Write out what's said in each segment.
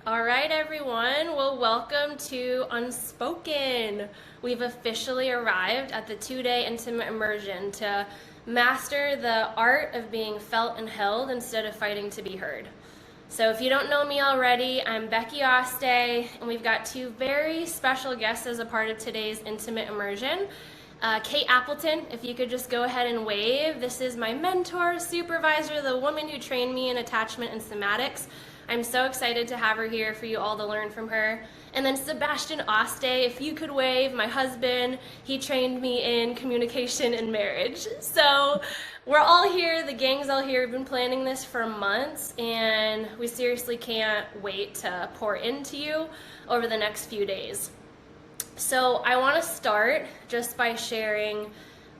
All right, everyone. Well, welcome to Unspoken. We've officially arrived at the 2-day intimate immersion to master the art of being felt and held instead of fighting to be heard. So if you don't know me already, I'm Becky Aste, and we've got two very special guests as a part of today's intimate immersion. Kate Appleton, if you could just go ahead and wave. This is my mentor, supervisor, the woman who trained me in attachment and somatics. I'm so excited to have her here for you all to learn from her. And then Sebastian Aste, if you could wave, my husband. He trained me in communication and marriage. So we're all here, the gang's all here. We've been planning this for months, and we seriously can't wait to pour into you over the next few days. So I want to start just by sharing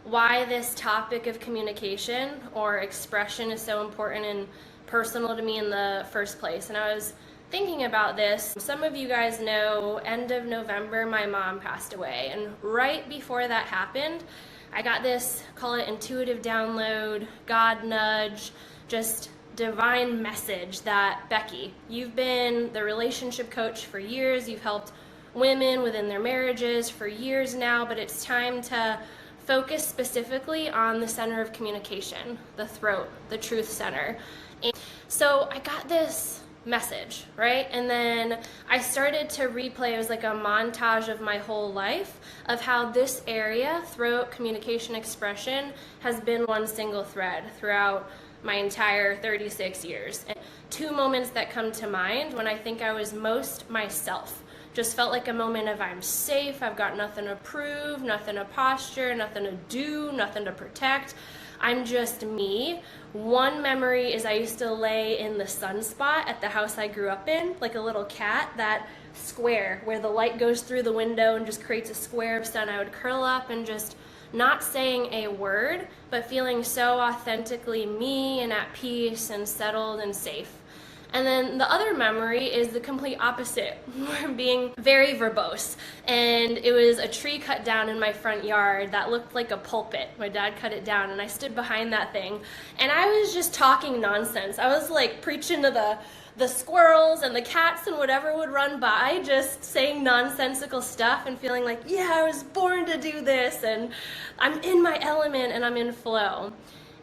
why this topic of communication or expression is so important and personal to me in the first place. And I was thinking about this. Some of you guys know, end of November, my mom passed away. And right before that happened, I got this, call it intuitive download, God nudge, just divine message that, Becky, you've been the relationship coach for years. You've helped women within their marriages for years now, but it's time to focus specifically on the center of communication, the throat, the truth center. And so I got this message, right? And then I started to replay. It was like a montage of my whole life of how this area, throat, communication, expression, has been one single thread throughout my entire 36 years. And two moments that come to mind when I think I was most myself. Just felt like a moment of I'm safe, I've got nothing to prove, nothing to posture, nothing to do, nothing to protect. I'm just me. One memory is I used to lay in the sunspot at the house I grew up in, like a little cat, that square where the light goes through the window and just creates a square of sun. I would curl up and just not saying a word, but feeling so authentically me and at peace and settled and safe. And then the other memory is the complete opposite, being very verbose. And it was a tree cut down in my front yard that looked like a pulpit. My dad cut it down, and I stood behind that thing. And I was just talking nonsense. I was like preaching to the squirrels and the cats and whatever would run by, just saying nonsensical stuff and feeling like, yeah, I was born to do this, and I'm in my element and I'm in flow.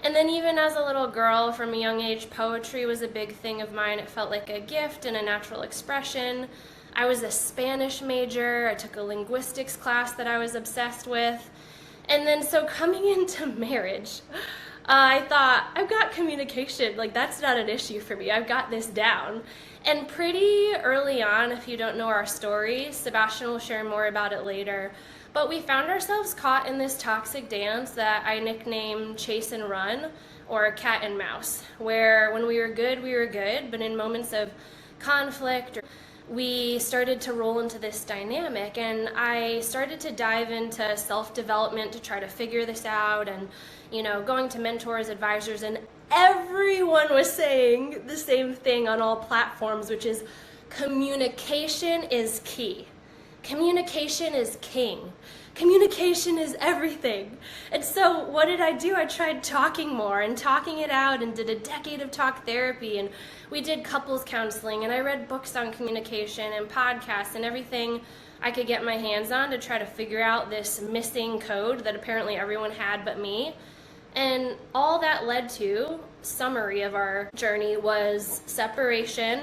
And then even as a little girl, from a young age, poetry was a big thing of mine. It felt like a gift and a natural expression. I was a Spanish major. I took a linguistics class that I was obsessed with. And then so coming into marriage, I thought, I've got communication. Like, that's not an issue for me. I've got this down. And pretty early on, if you don't know our story, Sebastian will share more about it later, but we found ourselves caught in this toxic dance that I nicknamed chase and run, or cat and mouse, where when we were good, but in moments of conflict, we started to roll into this dynamic. And I started to dive into self-development to try to figure this out, and going to mentors, advisors, and everyone was saying the same thing on all platforms, which is communication is key. Communication is king. Communication is everything. And so what did I do? I tried talking more and talking it out, and did a decade of talk therapy, and we did couples counseling, and I read books on communication and podcasts and everything I could get my hands on to try to figure out this missing code that apparently everyone had but me. And all that led to, summary of our journey, was separation,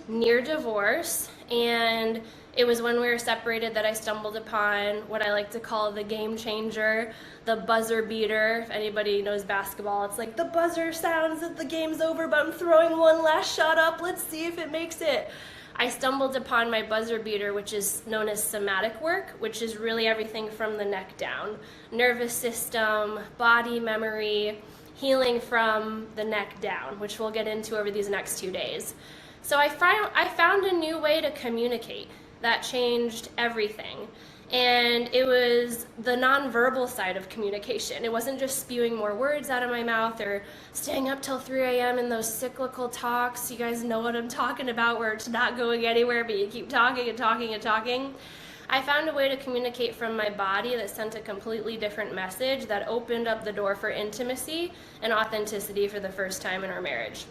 near divorce, and it was when we were separated that I stumbled upon what I like to call the game changer, the buzzer beater. If anybody knows basketball, it's like the buzzer sounds that the game's over, but I'm throwing one last shot up. Let's see if it makes it. I stumbled upon my buzzer beater, which is known as somatic work, which is really everything from the neck down. Nervous system, body memory, healing from the neck down, which we'll get into over these next 2 days. So I found a new way to communicate that changed everything. And it was the nonverbal side of communication. It wasn't just spewing more words out of my mouth or staying up till 3 a.m. in those cyclical talks. You guys know what I'm talking about, where it's not going anywhere, but you keep talking and talking and talking. I found a way to communicate from my body that sent a completely different message that opened up the door for intimacy and authenticity for the first time in our marriage.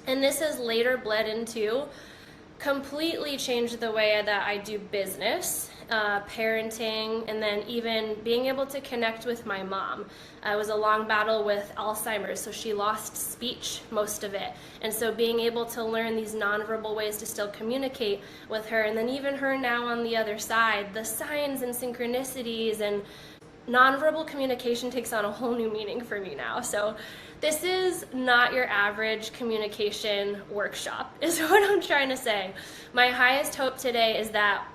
And this has later bled into completely changed the way that I do business, parenting, and then even being able to connect with my mom. It was a long battle with Alzheimer's, so she lost speech most of it. And so being able to learn these nonverbal ways to still communicate with her, and then even her now on the other side, the signs and synchronicities and nonverbal communication takes on a whole new meaning for me now. So this is not your average communication workshop, is what I'm trying to say. My highest hope today is that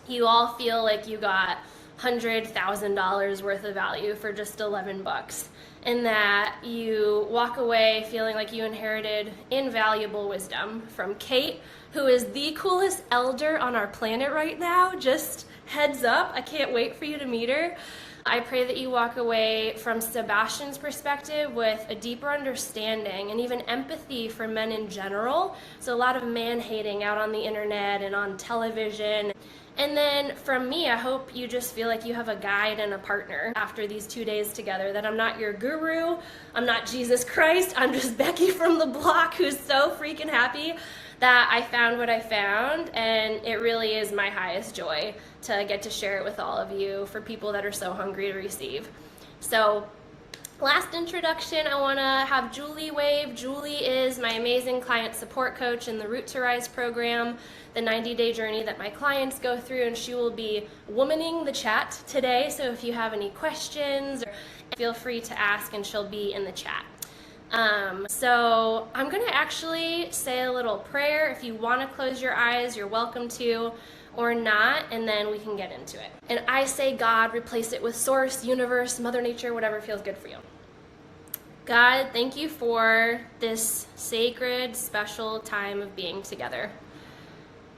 you all feel like you got $100,000 worth of value for just $11, and that you walk away feeling like you inherited invaluable wisdom from Kate, who is the coolest elder on our planet right now. Just heads up, I can't wait for you to meet her. I pray that you walk away from Sebastian's perspective with a deeper understanding and even empathy for men in general. So a lot of man-hating out on the internet and on television. And then from me, I hope you just feel like you have a guide and a partner after these 2 days together, that I'm not your guru, I'm not Jesus Christ, I'm just Becky from the block who's so freaking happy that I found what I found, and it really is my highest joy to get to share it with all of you, for people that are so hungry to receive. So last introduction, I want to have Julie wave. Julie is my amazing client support coach in the Root to Rise program, the 90-day journey that my clients go through, and she will be womaning the chat today. So if you have any questions, feel free to ask, and she'll be in the chat. So I'm going to actually say a little prayer. If you want to close your eyes, you're welcome to, or not, and then we can get into it. And I say God, replace it with source, universe, mother nature, whatever feels good for you. God, thank you for this sacred, special time of being together.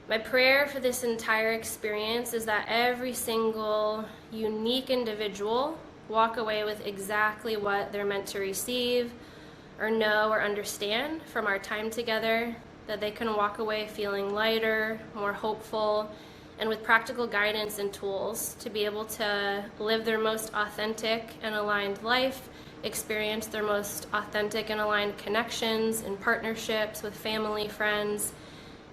My prayer for this entire experience is that every single unique individual walk away with exactly what they're meant to receive, or know, or understand from our time together, that they can walk away feeling lighter, more hopeful, and with practical guidance and tools to be able to live their most authentic and aligned life, experience their most authentic and aligned connections and partnerships with family, friends,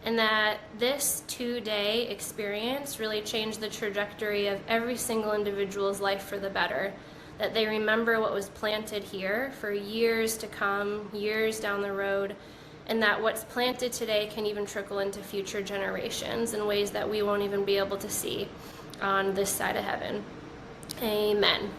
and that this 2-day experience really changed the trajectory of every single individual's life for the better. That they remember what was planted here for years to come, years down the road, and that what's planted today can even trickle into future generations in ways that we won't even be able to see on this side of heaven. Amen.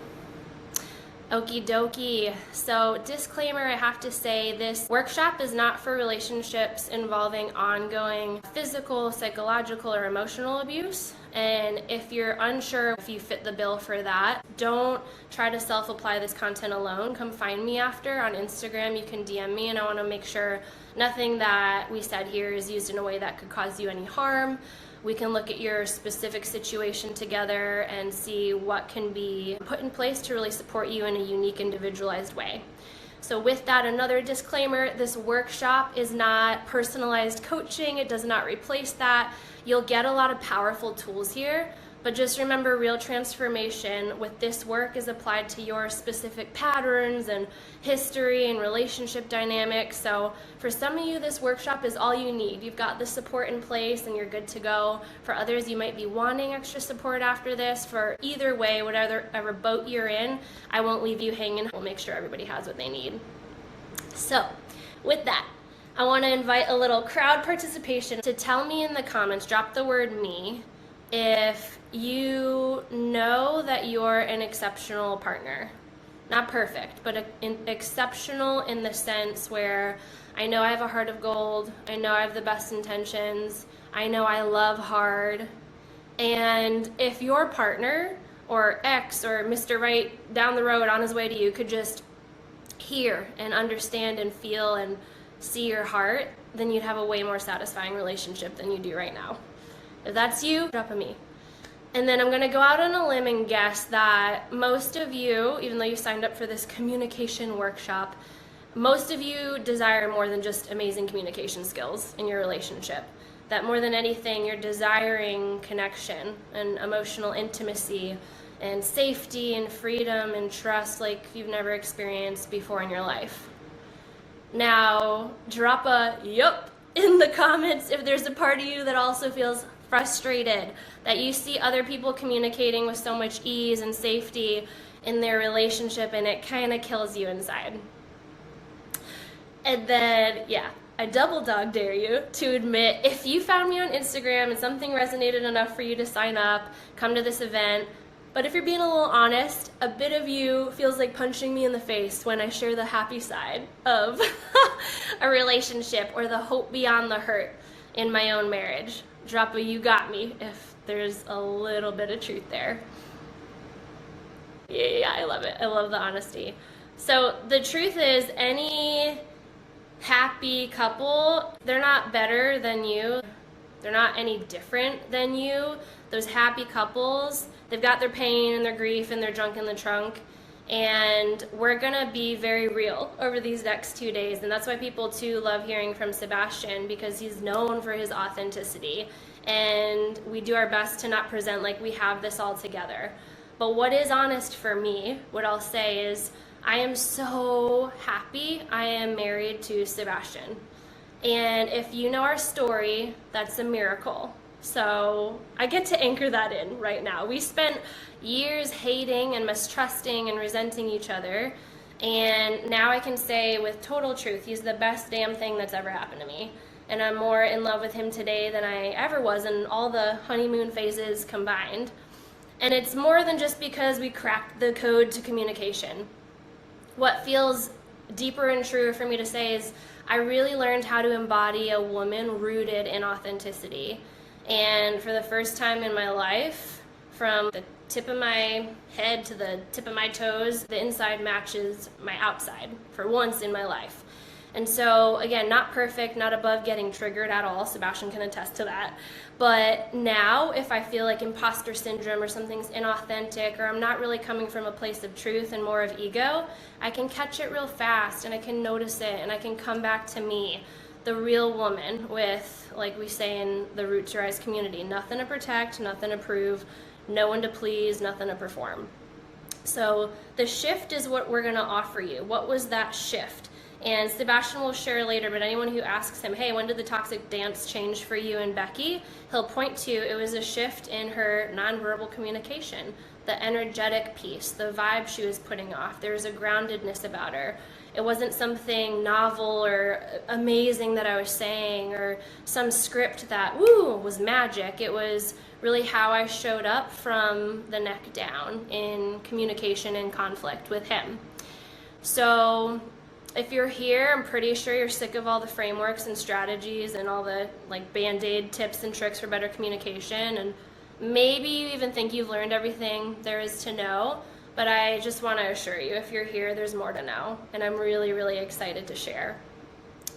Okie dokie. So disclaimer, I have to say this workshop is not for relationships involving ongoing physical, psychological, or emotional abuse. And if you're unsure if you fit the bill for that, don't try to self-apply this content alone. Come find me after on Instagram. You can DM me, and I want to make sure nothing that we said here is used in a way that could cause you any harm. We can look at your specific situation together and see what can be put in place to really support you in a unique, individualized way. So with that, another disclaimer, this workshop is not personalized coaching. It does not replace that. You'll get a lot of powerful tools here, but just remember, real transformation with this work is applied to your specific patterns and history and relationship dynamics. So for some of you, this workshop is all you need. You've got the support in place and you're good to go. For others, you might be wanting extra support after this. For either way, whatever boat you're in, I won't leave you hanging. We'll make sure everybody has what they need. So with that, I want to invite a little crowd participation to tell me in the comments, drop the word me, if you know that you're an exceptional partner. Not perfect, but exceptional in the sense where I know I have a heart of gold, I know I have the best intentions, I know I love hard. And if your partner or ex or Mr. Right down the road on his way to you could just hear and understand and feel and see your heart, then you'd have a way more satisfying relationship than you do right now. If that's you, drop a me. And then I'm going to go out on a limb and guess that most of you, even though you signed up for this communication workshop, most of you desire more than just amazing communication skills in your relationship. That more than anything, you're desiring connection and emotional intimacy and safety and freedom and trust like you've never experienced before in your life. Now, drop a yup in the comments if there's a part of you that also feels frustrated, that you see other people communicating with so much ease and safety in their relationship and it kind of kills you inside. And then, yeah, I double dog dare you to admit if you found me on Instagram and something resonated enough for you to sign up, come to this event. But if you're being a little honest, a bit of you feels like punching me in the face when I share the happy side of a relationship or the hope beyond the hurt in my own marriage. Drop a "you got me" if there's a little bit of truth there. Yeah, I love it. I love the honesty. So the truth is, any happy couple, they're not better than you. They're not any different than you. Those happy couples, they've got their pain and their grief and their junk in the trunk. And we're gonna be very real over these next 2 days. And that's why people too love hearing from Sebastian, because he's known for his authenticity. And we do our best to not present like we have this all together. But what is honest for me, what I'll say is, I am so happy I am married to Sebastian. And if you know our story, that's a miracle. So I get to anchor that in right now. We spent years hating and mistrusting and resenting each other. And now I can say with total truth, he's the best damn thing that's ever happened to me. And I'm more in love with him today than I ever was in all the honeymoon phases combined. And it's more than just because we cracked the code to communication. What feels deeper and truer for me to say is I really learned how to embody a woman rooted in authenticity. And for the first time in my life, from the tip of my head to the tip of my toes, the inside matches my outside for once in my life. And so, again, not perfect, not above getting triggered at all. Sebastian can attest to that. But now, if I feel like imposter syndrome or something's inauthentic or I'm not really coming from a place of truth and more of ego, I can catch it real fast and I can notice it and I can come back to me, the real woman with, like we say in the Root to Rise community, nothing to protect, nothing to prove, no one to please, nothing to perform. So the shift is what we're going to offer you. What was that shift? And Sebastian will share later, but anyone who asks him, hey, when did the toxic dance change for you and Becky? He'll point to it was a shift in her nonverbal communication, the energetic piece, the vibe she was putting off. There was a groundedness about her. It wasn't something novel or amazing that I was saying or some script that, woo, was magic. It was really how I showed up from the neck down in communication and conflict with him. So if you're here, I'm pretty sure you're sick of all the frameworks and strategies and all the like Band-Aid tips and tricks for better communication, and maybe you even think you've learned everything there is to know, but I just want to assure you, if you're here, there's more to know, and I'm really, really excited to share.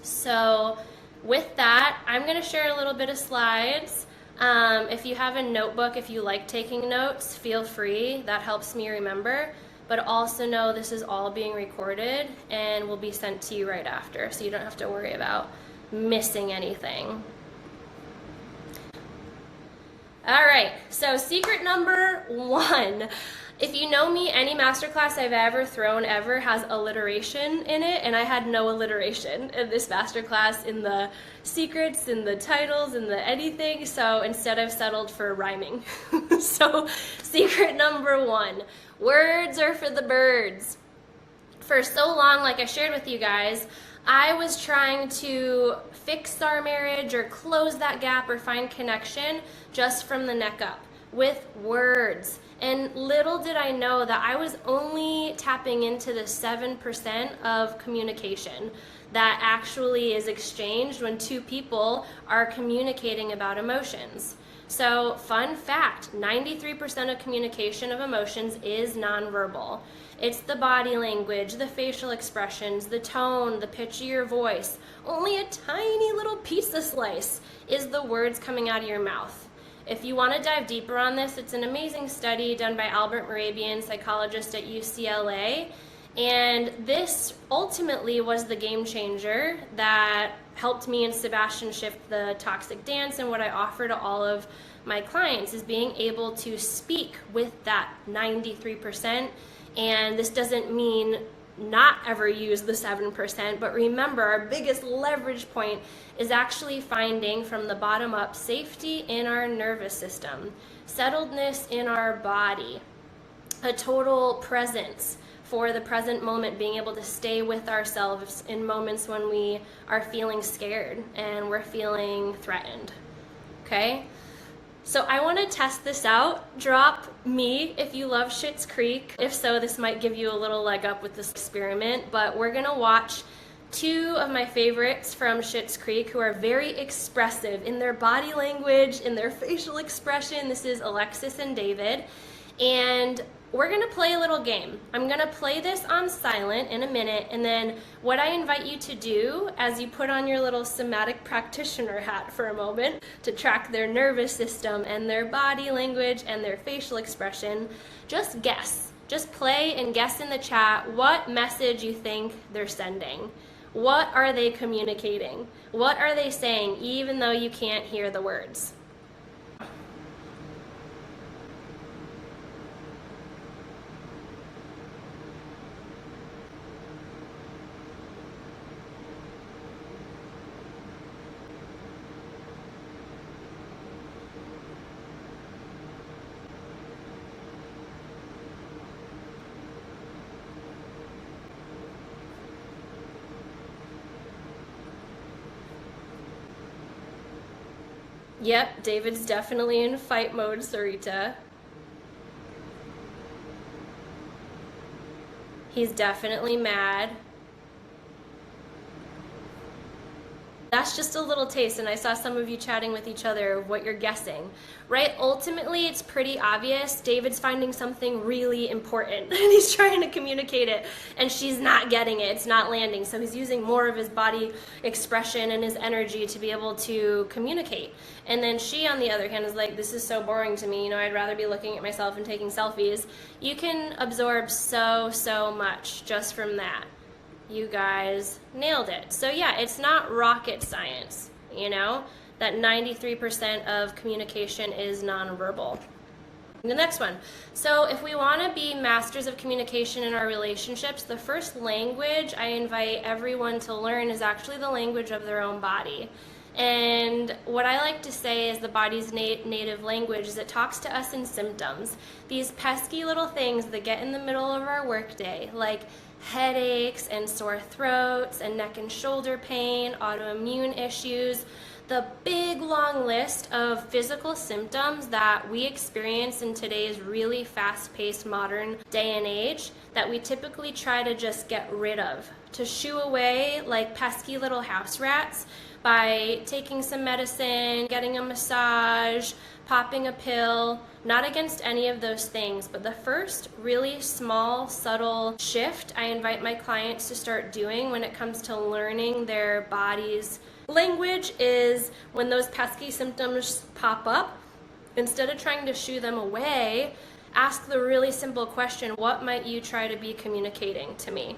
So with that, I'm going to share a little bit of slides. If you have a notebook, if you like taking notes, feel free. That helps me remember. But also know this is all being recorded and will be sent to you right after, so you don't have to worry about missing anything. All right, so secret number 1. If you know me, any masterclass I've ever thrown ever has alliteration in it, and I had no alliteration in this masterclass, in the secrets, in the titles, in the anything, so instead I've settled for rhyming. So secret number 1, words are for the birds. For so long, like I shared with you guys, I was trying to fix our marriage or close that gap or find connection just from the neck up with words. And little did I know that I was only tapping into the 7% of communication that actually is exchanged when two people are communicating about emotions. So, fun fact, 93% of communication of emotions is nonverbal. It's the body language, the facial expressions, the tone, the pitch of your voice. Only a tiny little pizza slice is the words coming out of your mouth. If you want to dive deeper on this, it's an amazing study done by Albert Mehrabian, psychologist at UCLA. And this ultimately was the game changer that helped me and Sebastian shift the toxic dance, and what I offer to all of my clients is being able to speak with that 93%. And this doesn't mean not ever use the 7%, but remember, our biggest leverage point is actually finding from the bottom up safety in our nervous system, settledness in our body, a total presence for the present moment, being able to stay with ourselves in moments when we are feeling scared and we're feeling threatened. Okay? So I want to test this out. Drop me if you love Schitt's Creek. If so, this might give you a little leg up with this experiment, but we're going to watch two of my favorites from Schitt's Creek who are very expressive in their body language, in their facial expression. This is Alexis and David. And we're going to play a little game. I'm going to play this on silent in a minute, and then what I invite you to do as you put on your little somatic practitioner hat for a moment to track their nervous system and their body language and their facial expression, just guess. Just play and guess in the chat what message you think they're sending. What are they communicating? What are they saying even though you can't hear the words? Yep, David's definitely in fight mode, Sarita. He's definitely mad. That's just a little taste, and I saw some of you chatting with each other of what you're guessing, right? Ultimately, it's pretty obvious. David's finding something really important, and he's trying to communicate it, and she's not getting it. It's not landing, so he's using more of his body expression and his energy to be able to communicate. And then she, on the other hand, is like, this is so boring to me. You know, I'd rather be looking at myself and taking selfies. You can absorb so much just from that. You guys nailed it. So yeah, it's not rocket science, you know, that 93% of communication is nonverbal. The next one. So if we want to be masters of communication in our relationships, the first language I invite everyone to learn is actually the language of their own body. And what I like to say is the body's native language is it talks to us in symptoms. These pesky little things that get in the middle of our workday, like headaches and sore throats and neck and shoulder pain, autoimmune issues, the big long list of physical symptoms that we experience in today's really fast-paced modern day and age that we typically try to just get rid of, to shoo away like pesky little house rats by taking some medicine, getting a massage, popping a pill. Not against any of those things, but the first really small, subtle shift I invite my clients to start doing when it comes to learning their body's language is when those pesky symptoms pop up, instead of trying to shoo them away, ask the really simple question, what might you try to be communicating to me?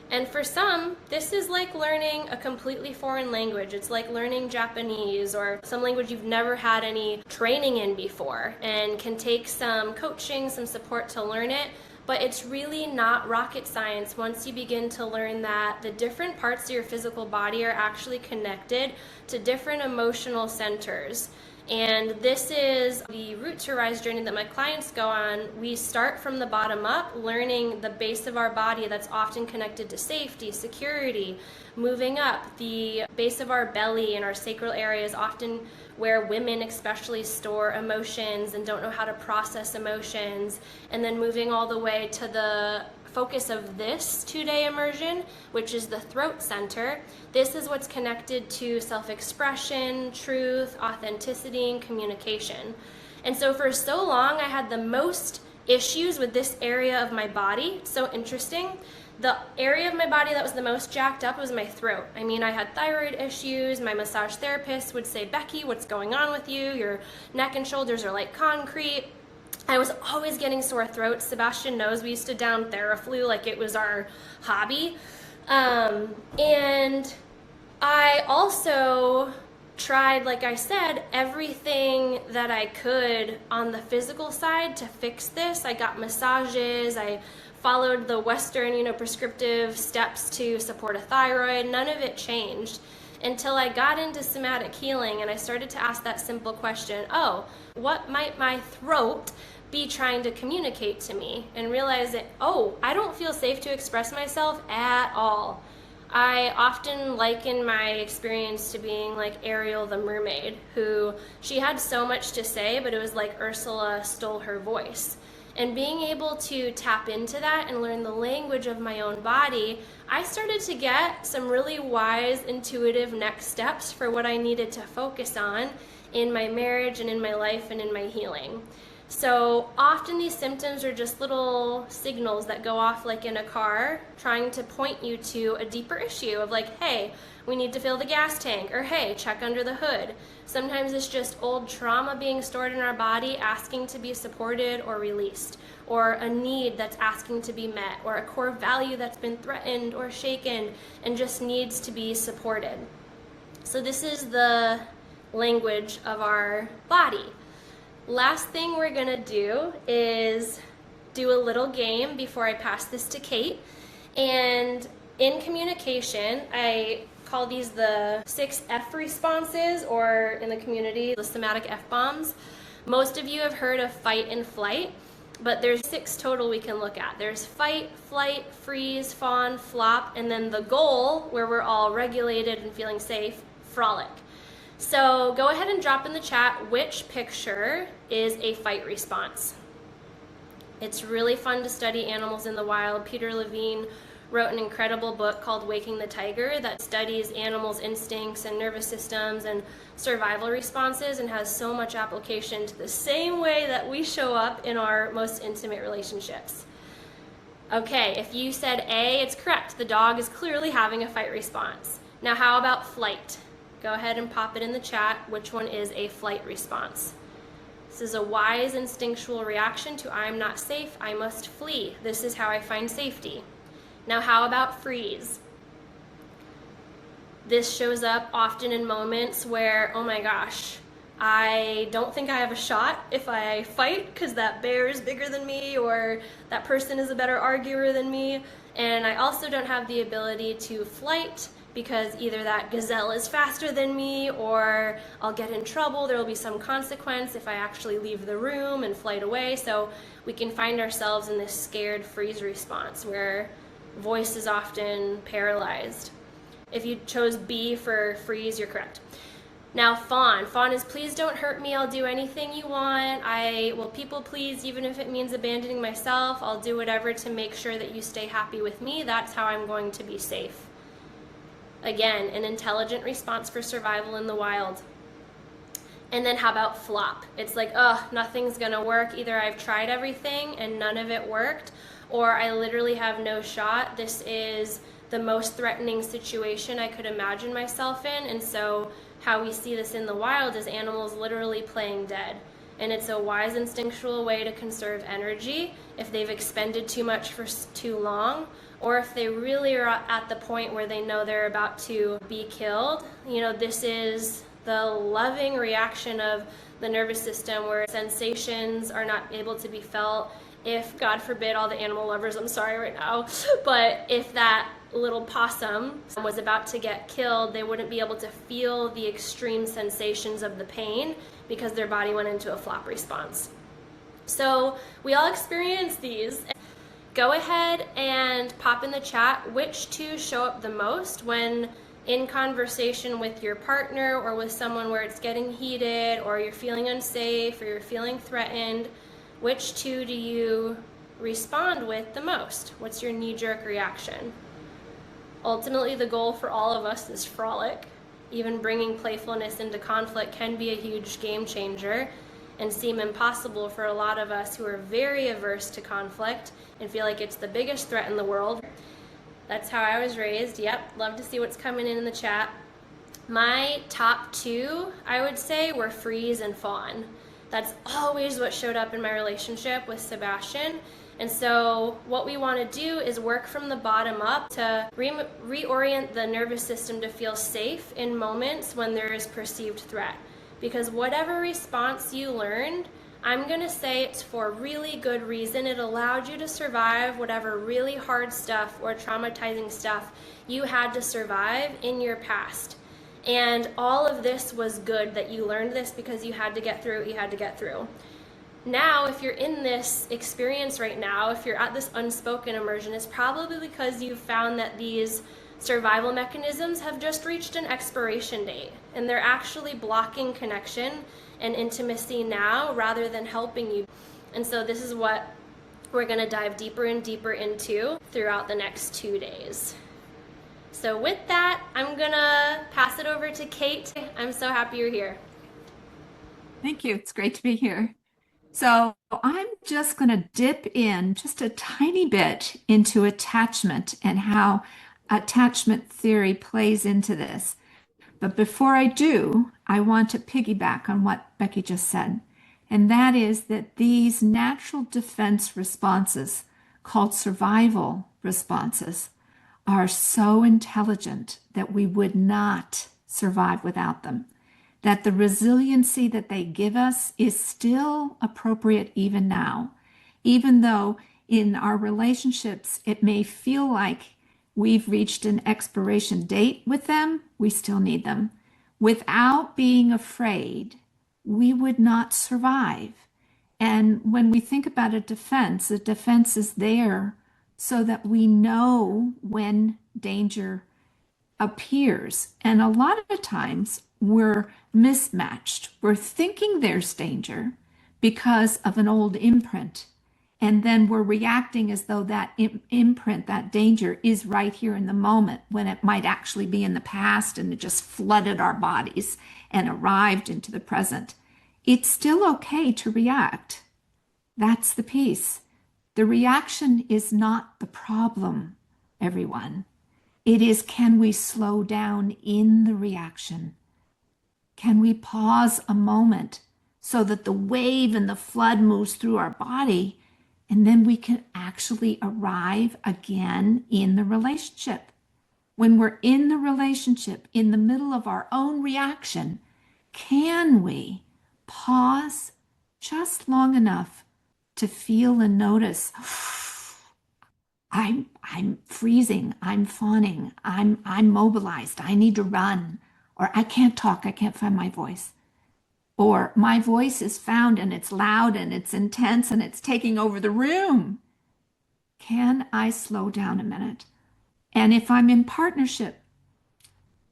And for some, this is like learning a completely foreign language. It's like learning Japanese or some language you've never had any training in before, and can take some coaching, some support to learn it. But it's really not rocket science once you begin to learn that the different parts of your physical body are actually connected to different emotional centers. And this is the Root to Rise journey that my clients go on. We start from the bottom up, learning the base of our body that's often connected to safety, security, moving up. The base of our belly and our sacral area is often where women especially store emotions and don't know how to process emotions. And then moving all the way to the focus of this 2-day immersion, which is the throat center. This is what's connected to self-expression, truth, authenticity, and communication. And so for so long, I had the most issues with this area of my body. So interesting. The area of my body that was the most jacked up was my throat. I mean, I had thyroid issues. My massage therapist would say, Becky, what's going on with you? Your neck and shoulders are like concrete. I was always getting sore throats. Sebastian knows we used to down Theraflu like it was our hobby. And I also tried, like I said, everything that I could on the physical side to fix this. I got massages. I followed the Western, prescriptive steps to support a thyroid. None of it changed until I got into somatic healing and I started to ask that simple question, oh, what might my throat be trying to communicate to me? And realize that, oh, I don't feel safe to express myself at all. I often liken my experience to being like Ariel the mermaid, who she had so much to say, but it was like Ursula stole her voice. And being able to tap into that and learn the language of my own body, I started to get some really wise, intuitive next steps for what I needed to focus on in my marriage and in my life and in my healing. So often these symptoms are just little signals that go off like in a car, trying to point you to a deeper issue of like, hey, we need to fill the gas tank, or hey, check under the hood. Sometimes it's just old trauma being stored in our body asking to be supported or released, or a need that's asking to be met, or a core value that's been threatened or shaken and just needs to be supported. So this is the language of our body. Last thing we're gonna do is do a little game before I pass this to Kate. And in communication, I call these the 6 F responses, or in the community, the somatic F-bombs. Most of you have heard of fight and flight, but there's 6 total we can look at. There's fight, flight, freeze, fawn, flop, and then the goal, where we're all regulated and feeling safe, frolic. So go ahead and drop in the chat which picture is a fight response. It's really fun to study animals in the wild. Peter Levine wrote an incredible book called Waking the Tiger that studies animals' instincts and nervous systems and survival responses, and has so much application to the same way that we show up in our most intimate relationships. Okay, if you said A, it's correct. The dog is clearly having a fight response. Now how about flight? Go ahead and pop it in the chat. Which one is a flight response? This is a wise instinctual reaction to I'm not safe, I must flee. This is how I find safety. Now how about freeze? This shows up often in moments where, oh my gosh, I don't think I have a shot if I fight because that bear is bigger than me, or that person is a better arguer than me, and I also don't have the ability to flight because either that gazelle is faster than me, or I'll get in trouble, there will be some consequence if I actually leave the room and flight away. So we can find ourselves in this scared freeze response where voice is often paralyzed. If you chose B for freeze, you're correct. Now fawn. Fawn is please don't hurt me, I'll do anything you want. I will people please even if it means abandoning myself. I'll do whatever to make sure that you stay happy with me. That's how I'm going to be safe. Again, an intelligent response for survival in the wild. And then how about flop? It's like, oh, nothing's gonna work. Either I've tried everything and none of it worked, or I literally have no shot. This is the most threatening situation I could imagine myself in. And so how we see this in the wild is animals literally playing dead. And it's a wise instinctual way to conserve energy if they've expended too much for too long, or if they really are at the point where they know they're about to be killed. This is the loving reaction of the nervous system where sensations are not able to be felt. If, God forbid, all the animal lovers, I'm sorry right now, but if that little possum was about to get killed, they wouldn't be able to feel the extreme sensations of the pain because their body went into a flop response. So we all experience these. Go ahead and pop in the chat which 2 show up the most when in conversation with your partner or with someone where it's getting heated, or you're feeling unsafe, or you're feeling threatened. Which 2 do you respond with the most? What's your knee-jerk reaction? Ultimately, the goal for all of us is frolic. Even bringing playfulness into conflict can be a huge game changer and seem impossible for a lot of us who are very averse to conflict and feel like it's the biggest threat in the world. That's how I was raised. Yep, love to see what's coming in the chat. My top 2, I would say, were freeze and fawn. That's always what showed up in my relationship with Sebastian. And so what we want to do is work from the bottom up to reorient the nervous system to feel safe in moments when there is perceived threat. Because whatever response you learned I'm going to say it's for really good reason. It allowed you to survive whatever really hard stuff or traumatizing stuff you had to survive in your past. And all of this was good that you learned this because you had to get through what you had to get through. Now, if you're in this experience right now, if you're at this unspoken immersion, it's probably because you've found that these survival mechanisms have just reached an expiration date and they're actually blocking connection and intimacy now rather than helping you. And so this is what we're going to dive deeper and deeper into throughout the next 2 days. So with that, I'm going to pass it over to Kate. I'm so happy you're here. Thank you. It's great to be here. So I'm just going to dip in just a tiny bit into attachment and how attachment theory plays into this. But before I do, I want to piggyback on what Becky just said. And that is that these natural defense responses, called survival responses, are so intelligent that we would not survive without them. That the resiliency that they give us is still appropriate even now, even though in our relationships it may feel like we've reached an expiration date with them, we still need them. Without being afraid, we would not survive. And when we think about a defense is there so that we know when danger appears. And a lot of the times we're mismatched. We're thinking there's danger because of an old imprint. And then we're reacting as though that imprint, that danger is right here in the moment when it might actually be in the past and it just flooded our bodies and arrived into the present. It's still okay to react. That's the piece. The reaction is not the problem, everyone. It is, can we slow down in the reaction? Can we pause a moment so that the wave and the flood moves through our body and then we can actually arrive again in the relationship? When we're in the relationship, in the middle of our own reaction, can we pause just long enough to feel and notice, I'm freezing, I'm fawning, I'm mobilized, I need to run, or I can't talk, I can't find my voice. Or my voice is found and it's loud and it's intense and it's taking over the room. Can I slow down a minute? And if I'm in partnership,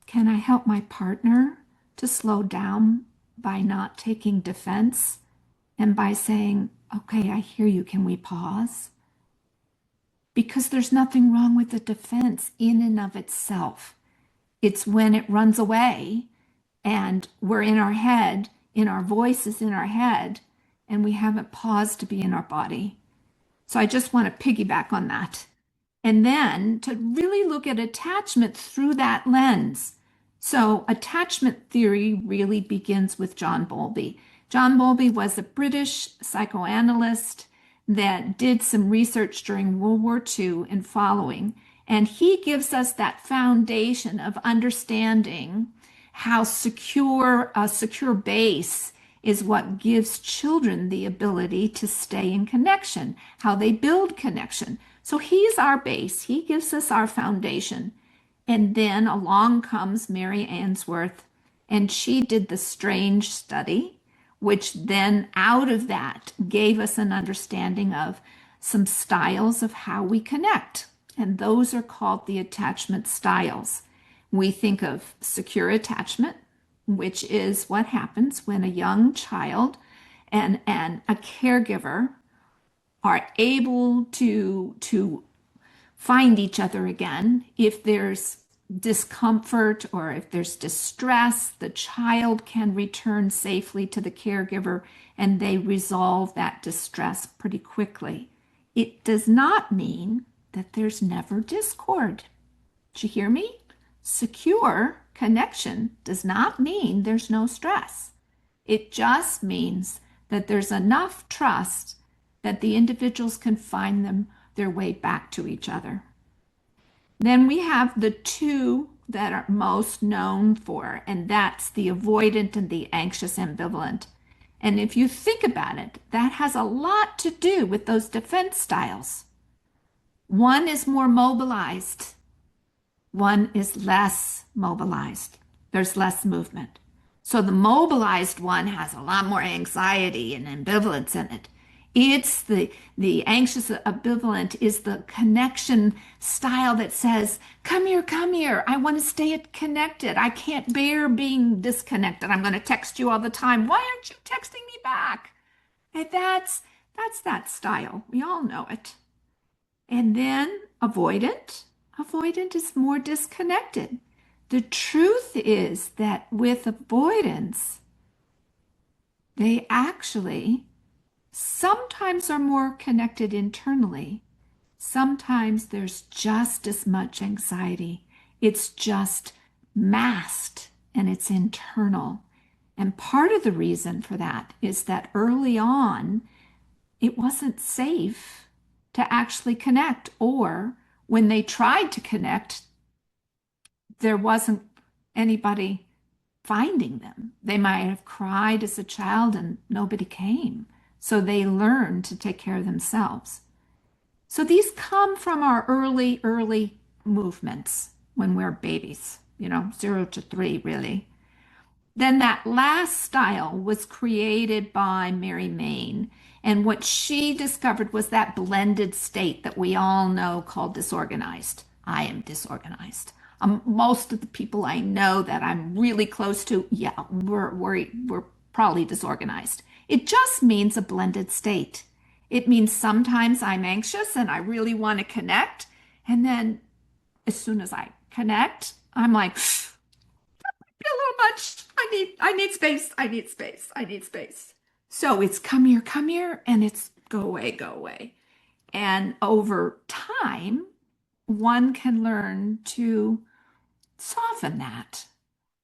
can I help my partner to slow down by not taking defense and by saying, okay, I hear you, can we pause? Because there's nothing wrong with the defense in and of itself. It's when it runs away and we're in our head, in our voices in our head, and we haven't paused to be in our body. So I just want to piggyback on that. And then to really look at attachment through that lens. So attachment theory really begins with John Bowlby. John Bowlby was a British psychoanalyst that did some research during World War II and following. And he gives us that foundation of understanding how a secure base is what gives children the ability to stay in connection, how they build connection. So he's our base. He gives us our foundation. And then along comes Mary Ainsworth, and she did the strange study, which then out of that gave us an understanding of some styles of how we connect. And those are called the attachment styles. We think of secure attachment, which is what happens when a young child and a caregiver are able to find each other again. If there's discomfort or if there's distress, the child can return safely to the caregiver and they resolve that distress pretty quickly. It does not mean that there's never discord. Did you hear me? Secure connection does not mean there's no stress. It just means that there's enough trust that the individuals can find their way back to each other. Then we have the two that are most known for, and that's the avoidant and the anxious ambivalent. And if you think about it, that has a lot to do with those defense styles. One is more mobilized, one is less mobilized. There's less movement. So the mobilized one has a lot more anxiety and ambivalence in it. It's the anxious ambivalent is the connection style that says, come here. I want to stay connected. I can't bear being disconnected. I'm going to text you all the time. Why aren't you texting me back? And that's that style. We all know it. And then avoidant. Avoidant is more disconnected. The truth is that with avoidance, they actually sometimes are more connected internally. Sometimes there's just as much anxiety. It's just masked and it's internal. And part of the reason for that is that early on, it wasn't safe to actually connect, or when they tried to connect, there wasn't anybody finding them. They might have cried as a child and nobody came. So they learned to take care of themselves. So these come from our early movements when we're babies, 0 to 3, really. Then that last style was created by Mary Main. And what she discovered was that blended state that we all know called disorganized. I am disorganized. Most of the people I know that I'm really close to, yeah, we're probably disorganized. It just means a blended state. It means sometimes I'm anxious and I really want to connect. And then as soon as I connect, I'm like, a little much. I need space. I need space. I need space. So it's come here, and it's go away. And over time, one can learn to soften that,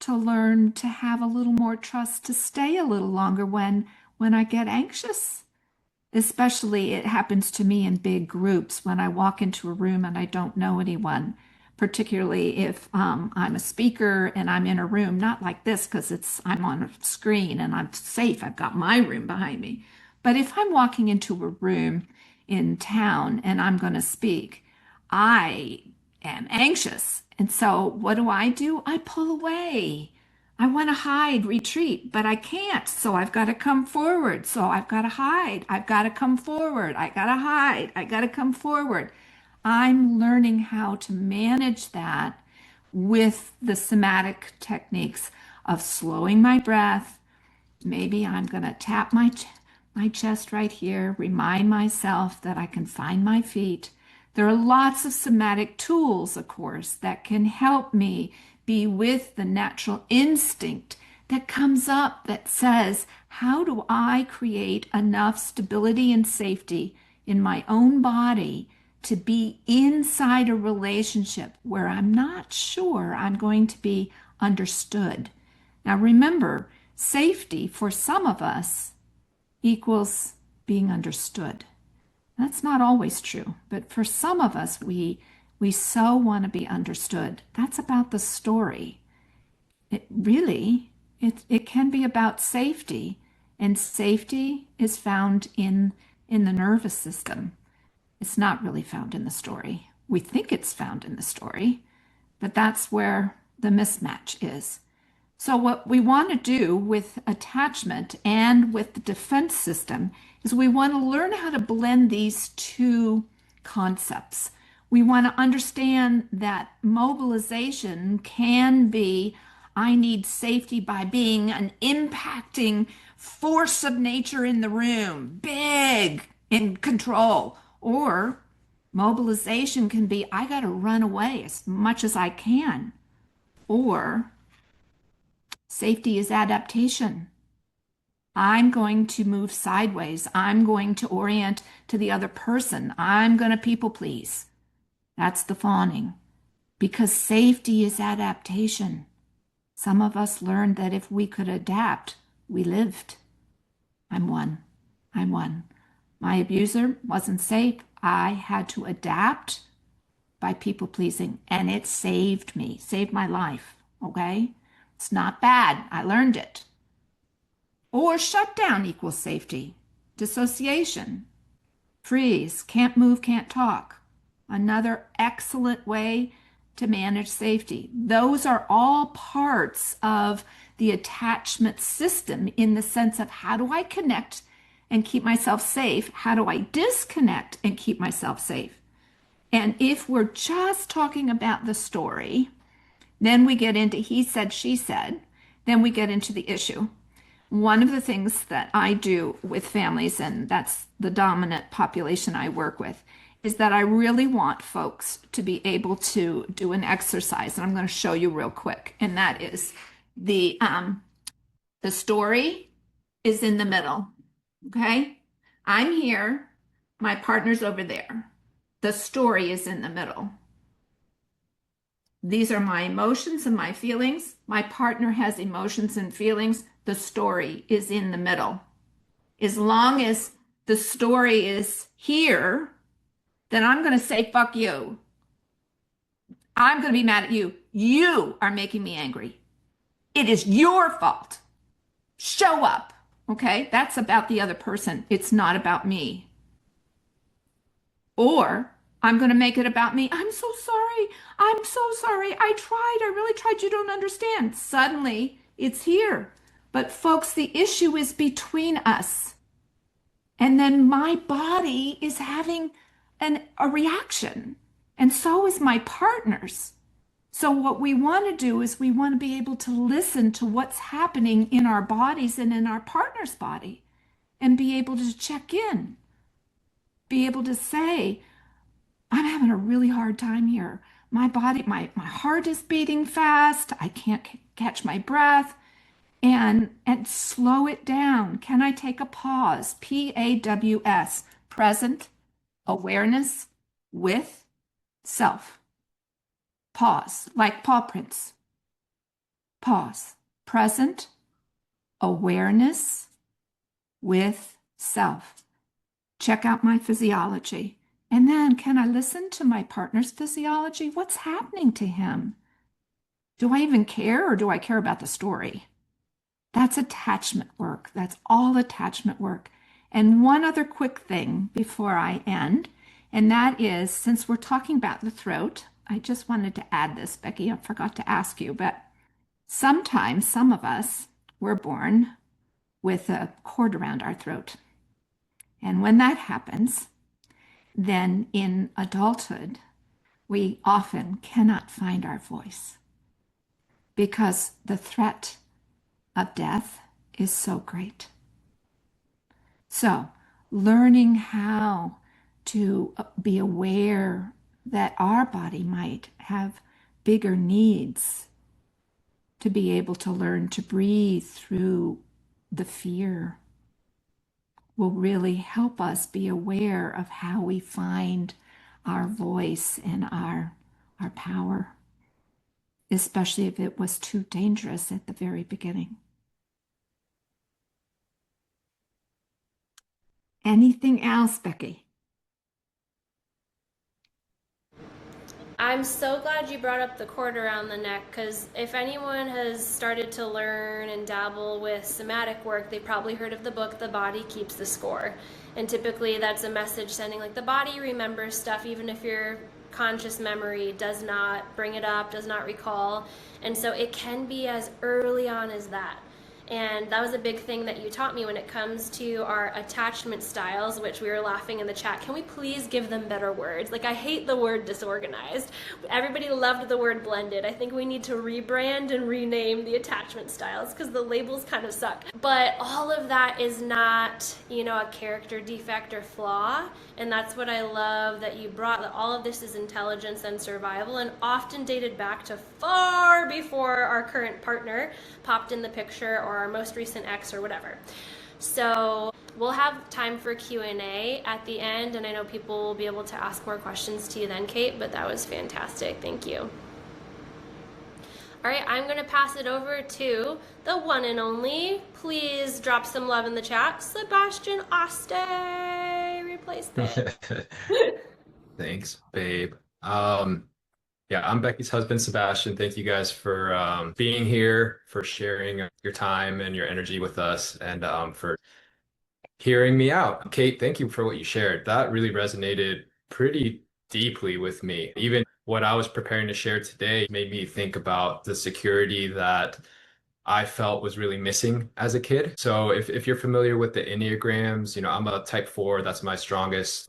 to learn to have a little more trust, to stay a little longer when I get anxious. Especially it happens to me in big groups when I walk into a room and I don't know anyone, particularly if I'm a speaker and I'm in a room, not like this because I'm on a screen and I'm safe. I've got my room behind me. But if I'm walking into a room in town and I'm going to speak, I am anxious. And so what do? I pull away. I want to hide, retreat, but I can't. So I've got to come forward. So I've got to hide. I've got to come forward. I got to hide. I got to come forward. I'm learning how to manage that with the somatic techniques of slowing my breath. Maybe I'm going to tap my chest right here, remind myself that I can find my feet. There are lots of somatic tools, of course, that can help me be with the natural instinct that comes up that says, how do I create enough stability and safety in my own body to be inside a relationship where I'm not sure I'm going to be understood? Now remember, safety for some of us equals being understood. That's not always true, but for some of us, we so want to be understood. That's about the story. It can be about safety, and safety is found in the nervous system. It's not really found in the story. We think it's found in the story, but that's where the mismatch is. So what we want to do with attachment and with the defense system is we want to learn how to blend these two concepts. We want to understand that mobilization can be, I need safety by being an impacting force of nature in the room, big, in control. Or mobilization can be, I got to run away as much as I can. Or safety is adaptation. I'm going to move sideways. I'm going to orient to the other person. I'm going to people please. That's the fawning. Because safety is adaptation. Some of us learned that if we could adapt, we lived. I'm one. My abuser wasn't safe. I had to adapt by people pleasing, and it saved me, saved my life. Okay? It's not bad. I learned it. Or shutdown equals safety. Dissociation, freeze, can't move, can't talk. Another excellent way to manage safety. Those are all parts of the attachment system in the sense of how do I connect and keep myself safe? How do I disconnect and keep myself safe? And if we're just talking about the story, then we get into he said, she said, then we get into the issue. One of the things that I do with families, and that's the dominant population I work with, is that I really want folks to be able to do an exercise, and I'm going to show you real quick. And that is the story is in the middle. Okay, I'm here, my partner's over there. The story is in the middle. These are my emotions and my feelings. My partner has emotions and feelings. The story is in the middle. As long as the story is here, then I'm going to say, fuck you. I'm going to be mad at you. You are making me angry. It is your fault. Show up. Okay? That's about the other person. It's not about me. Or I'm going to make it about me. I'm so sorry. I'm so sorry. I tried. I really tried. You don't understand. Suddenly, it's here. But folks, the issue is between us. And then my body is having a reaction. And so is my partner's. So what we want to do is we want to be able to listen to what's happening in our bodies and in our partner's body and be able to check in, be able to say, I'm having a really hard time here. My body, my heart is beating fast. I can't catch my breath. And slow it down. Can I take a pause? PAWS, present awareness with self. Pause, like paw prints. Pause. Present awareness with self. Check out my physiology. And then, can I listen to my partner's physiology? What's happening to him? Do I even care, or do I care about the story? That's attachment work. That's all attachment work. And one other quick thing before I end, and that is, since we're talking about the throat, I just wanted to add this, Becky. I forgot to ask you, but sometimes some of us were born with a cord around our throat. And when that happens, then in adulthood, we often cannot find our voice because the threat of death is so great. So, learning how to be aware that our body might have bigger needs to be able to learn to breathe through the fear will really help us be aware of how we find our voice and our power, especially if it was too dangerous at the very beginning. Anything else, Becky? I'm so glad you brought up the cord around the neck, because if anyone has started to learn and dabble with somatic work, they probably heard of the book The Body Keeps the Score. And typically that's a message sending, like, the body remembers stuff even if your conscious memory does not bring it up, does not recall. And so it can be as early on as that. And that was a big thing that you taught me when it comes to our attachment styles, which we were laughing in the chat. Can we please give them better words? Like, I hate the word disorganized. Everybody loved the word blended. I think we need to rebrand and rename the attachment styles because the labels kind of suck. But all of that is not, a character defect or flaw. And that's what I love that you brought, that all of this is intelligence and survival, and often dated back to far before our current partner popped in the picture, or our most recent ex, or whatever. So we'll have time for Q&A at the end, and I know people will be able to ask more questions to you then, Kate, but that was fantastic. Thank you. All right, I'm going to pass it over to the one and only. Please drop some love in the chat. Sebastian Aste, replace that. Thanks, babe. Yeah, I'm Becky's husband, Sebastian. Thank you guys for being here, for sharing your time and your energy with us, and for hearing me out. Kate, thank you for what you shared. That really resonated pretty deeply with me. Even what I was preparing to share today made me think about the security that I felt was really missing as a kid. So if you're familiar with the Enneagrams, I'm a type 4, that's my strongest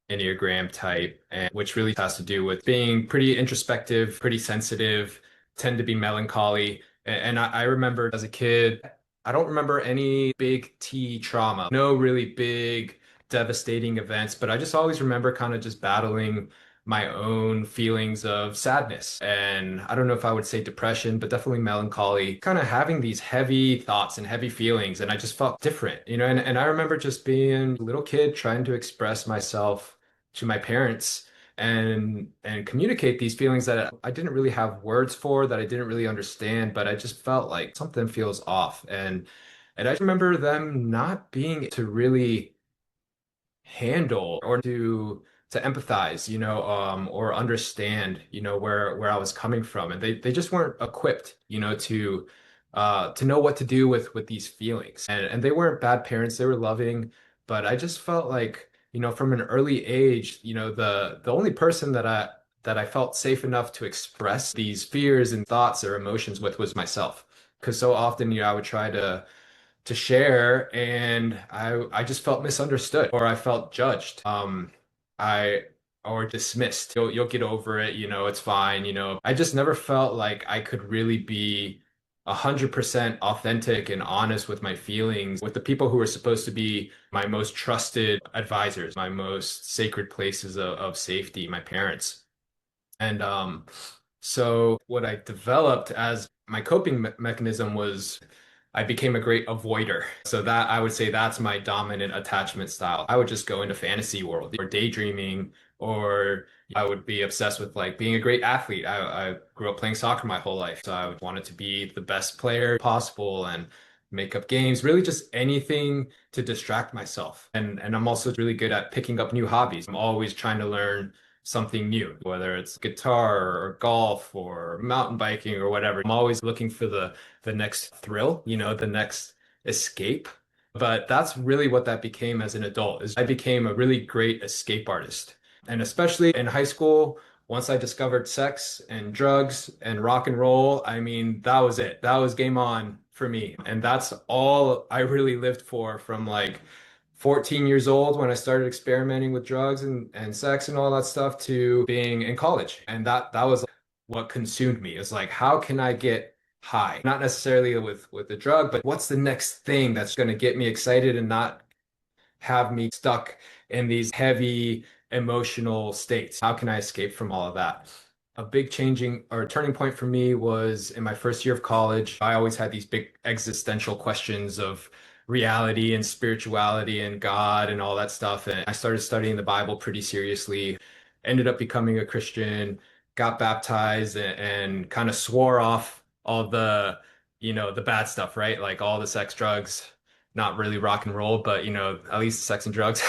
Enneagram type, and which really has to do with being pretty introspective, pretty sensitive, tend to be melancholy. And I remember as a kid, I don't remember any big T trauma, no really big devastating events, but I just always remember kind of just battling my own feelings of sadness. And I don't know if I would say depression, but definitely melancholy, kind of having these heavy thoughts and heavy feelings. And I just felt different, and I remember just being a little kid trying to express myself to my parents and communicate these feelings that I didn't really have words for, that I didn't really understand, but I just felt like something feels off. And I remember them not being to really handle or to empathize, or understand, where I was coming from. And they just weren't equipped, to know what to do with these feelings. And they weren't bad parents, they were loving, but I just felt like, from an early age, the only person that I felt safe enough to express these fears and thoughts or emotions with was myself. Because so often, I would try to share, and I just felt misunderstood, or I felt judged, I or dismissed. You'll get over it, it's fine, I just never felt like I could really be 100% authentic and honest with my feelings with the people who were supposed to be my most trusted advisors, my most sacred places of safety, my parents. And so what I developed as my coping mechanism was I became a great avoider. So that I would say that's my dominant attachment style. I would just go into fantasy world or daydreaming, or I would be obsessed with like being a great athlete. I grew up playing soccer my whole life, so I wanted to be the best player possible and make up games, really just anything to distract myself. And I'm also really good at picking up new hobbies. I'm always trying to learn something new, whether it's guitar or golf or mountain biking or whatever. I'm always looking for the next thrill, the next escape. But that's really what that became as an adult, is I became a really great escape artist. And especially in high school, once I discovered sex and drugs and rock and roll, I mean, that was it. That was game on for me. And that's all I really lived for from like 14 years old when I started experimenting with drugs and sex and all that stuff to being in college. And that was what consumed me. It's like, how can I get high? Not necessarily with the drug, but what's the next thing that's going to get me excited and not have me stuck in these heavy emotional states? How can I escape from all of that? A big changing or turning point for me was in my first year of college. I always had these big existential questions of reality and spirituality and God and all that stuff. And I started studying the Bible pretty seriously, ended up becoming a Christian, got baptized, and kind of swore off all the bad stuff, right? Like all the sex, drugs, not really rock and roll, but at least sex and drugs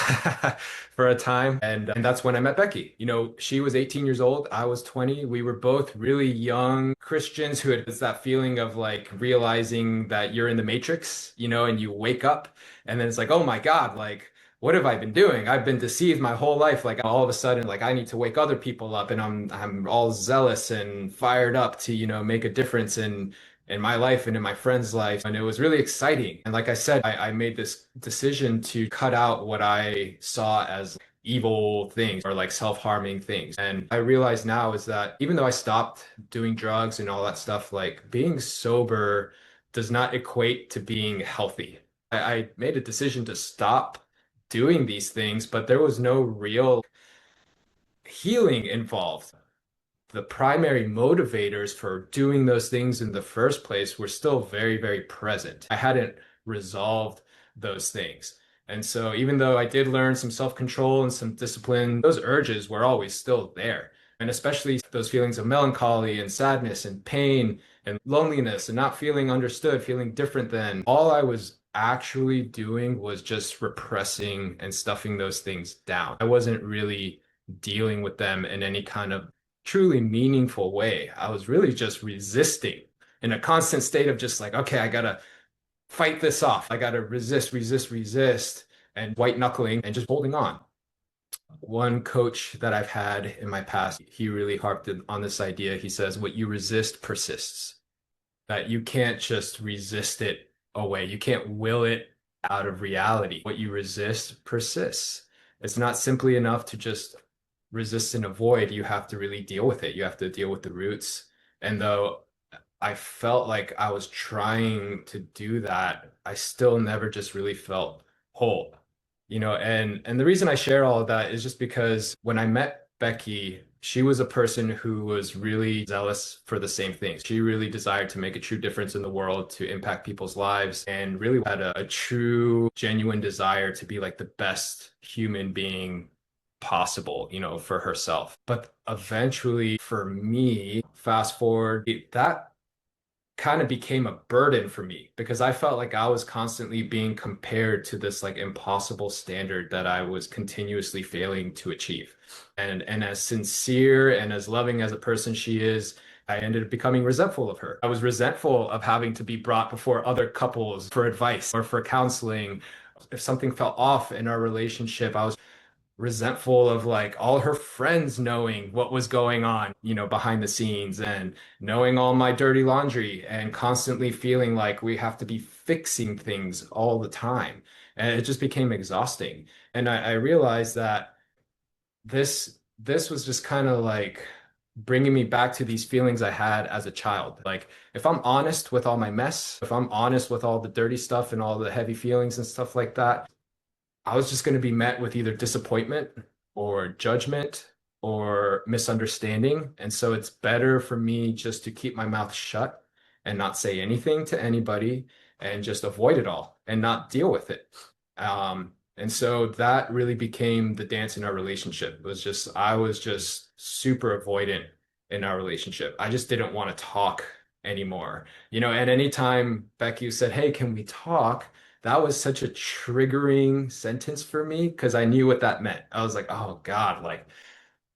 for a time. And that's when I met Becky. She was 18 years old, I was 20. We were both really young Christians who had that feeling of like realizing that you're in the matrix, and you wake up and then it's like, oh my God, like what have I been doing? I've been deceived my whole life. Like all of a sudden, like I need to wake other people up, and I'm all zealous and fired up to, make a difference in my life and in my friend's life. And it was really exciting. And like I said, I made this decision to cut out what I saw as evil things or like self-harming things. And I realize now is that even though I stopped doing drugs and all that stuff, like being sober does not equate to being healthy. I made a decision to stop doing these things, but there was no real healing involved. The primary motivators for doing those things in the first place were still very, very present. I hadn't resolved those things. And so even though I did learn some self-control and some discipline, those urges were always still there. And especially those feelings of melancholy and sadness and pain and loneliness and not feeling understood, feeling different than all I was actually doing was just repressing and stuffing those things down. I wasn't really dealing with them in any kind of truly meaningful way. I was really just resisting in a constant state of just like, okay, I gotta fight this off. I gotta resist, resist, resist, and white knuckling and just holding on. One coach that I've had in my past, he really harped on this idea. He says, what you resist persists, that you can't just resist it away. You can't will it out of reality. What you resist persists. It's not simply enough to just resist and avoid. You have to really deal with it. You have to deal with the roots. And though I felt like I was trying to do that, I still never just really felt whole. And the reason I share all of that is just because when I met Becky, she was a person who was really zealous for the same things. She really desired to make a true difference in the world, to impact people's lives, and really had a true, genuine desire to be like the best human being possible, for herself. But eventually, for me, fast forward, that kind of became a burden for me because I felt like I was constantly being compared to this like impossible standard that I was continuously failing to achieve. And as sincere and as loving as a person she is, I ended up becoming resentful of her. I was resentful of having to be brought before other couples for advice or for counseling. If something fell off in our relationship, I was resentful of like all her friends knowing what was going on, behind the scenes and knowing all my dirty laundry and constantly feeling like we have to be fixing things all the time. And it just became exhausting. And I realized that this was just kind of like bringing me back to these feelings I had as a child. Like if I'm honest with all my mess, if I'm honest with all the dirty stuff and all the heavy feelings and stuff like that, I was just going to be met with either disappointment or judgment or misunderstanding. And so it's better for me just to keep my mouth shut and not say anything to anybody and just avoid it all and not deal with it. And so that really became the dance in our relationship. It was just, I was just super avoidant in our relationship. I just didn't want to talk anymore. And anytime Becky said, "Hey, can we talk?" That was such a triggering sentence for me because I knew what that meant. I was like, oh God, like,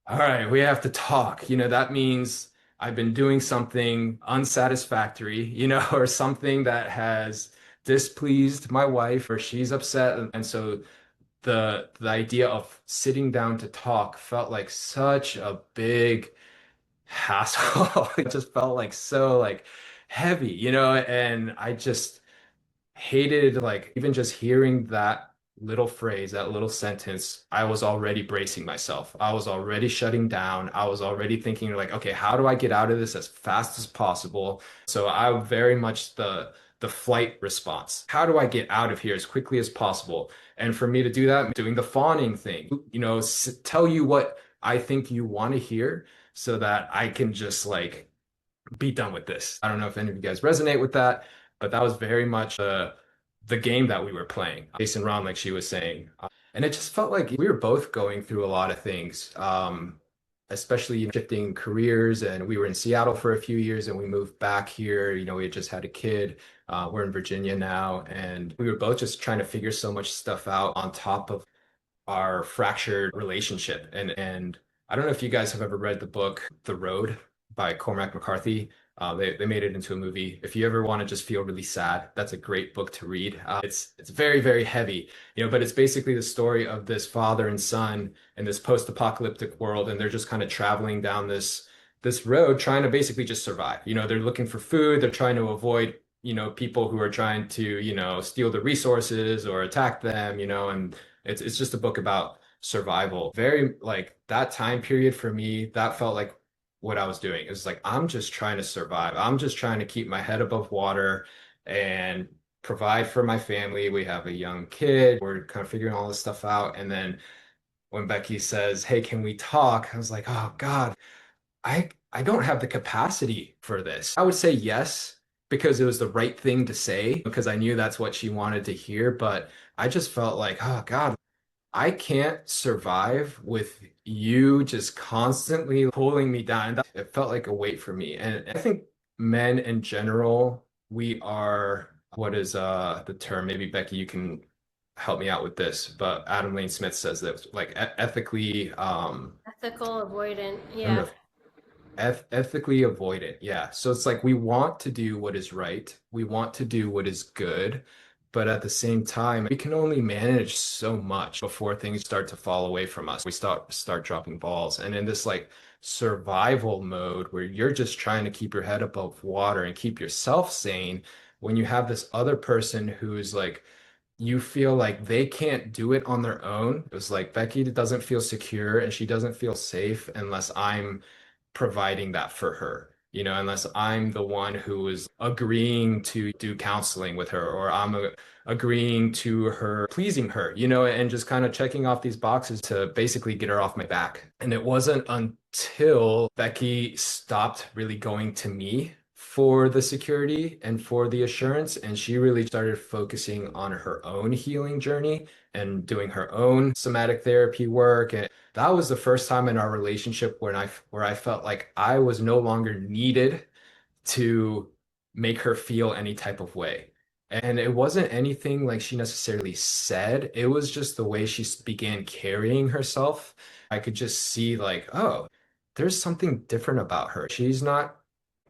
all right, we have to talk. That means I've been doing something unsatisfactory, or something that has displeased my wife or she's upset. And so the idea of sitting down to talk felt like such a big hassle. It just felt like so like heavy, and I just hated like even just hearing that little phrase, that little sentence. I was already bracing myself. I was already shutting down. I was already thinking like, okay, how do I get out of this as fast as possible? So I very much the flight response. How do I get out of here as quickly as possible? And for me to do that, I'm doing the fawning thing, tell you what I think you want to hear so that I can just like be done with this. I don't know if any of you guys resonate with that, but that was very much the game that we were playing. Jason Ron, like she was saying. And it just felt like we were both going through a lot of things, especially shifting careers. And we were in Seattle for a few years and we moved back here. We had just had a kid. We're in Virginia now. And we were both just trying to figure so much stuff out on top of our fractured relationship. And I don't know if you guys have ever read the book The Road by Cormac McCarthy. They made it into a movie. If you ever want to just feel really sad, that's a great book to read. It's very, very heavy, but it's basically the story of this father and son in this post-apocalyptic world, and they're just kind of traveling down this road trying to basically just survive. They're looking for food, they're trying to avoid people who are trying to steal the resources or attack them, and it's just a book about survival. Very like that time period for me, that felt like what I was doing. It was like, I'm just trying to survive. I'm just trying to keep my head above water and provide for my family. We have a young kid. We're kind of figuring all this stuff out. And then when Becky says, "Hey, can we talk?" I was like, oh God, I don't have the capacity for this. I would say yes because it was the right thing to say because I knew that's what she wanted to hear. But I just felt like, oh God, I can't survive with you just constantly pulling me down. It felt like a weight for me. And I think men in general, we are, what is the term? Maybe Becky, you can help me out with this, but Adam Lane Smith says that like ethically Ethical, avoidant. I don't know Yeah. if Ethically avoidant. Yeah. So it's like we want to do what is right. We want to do what is good. But at the same time, we can only manage so much before things start to fall away from us. We start dropping balls. And in this like survival mode where you're just trying to keep your head above water and keep yourself sane, when you have this other person who's like you feel like they can't do it on their own. It was like Becky doesn't feel secure and she doesn't feel safe unless I'm providing that for her. Unless I'm the one who is agreeing to do counseling with her, or agreeing to her, pleasing her, and just kind of checking off these boxes to basically get her off my back. And it wasn't until Becky stopped really going to me for the security and for the assurance, and she really started focusing on her own healing journey and doing her own somatic therapy work. And that was the first time in our relationship where I felt like I was no longer needed to make her feel any type of way. And it wasn't anything like she necessarily said. It was just the way she began carrying herself. I could just see like, oh, there's something different about her. She's not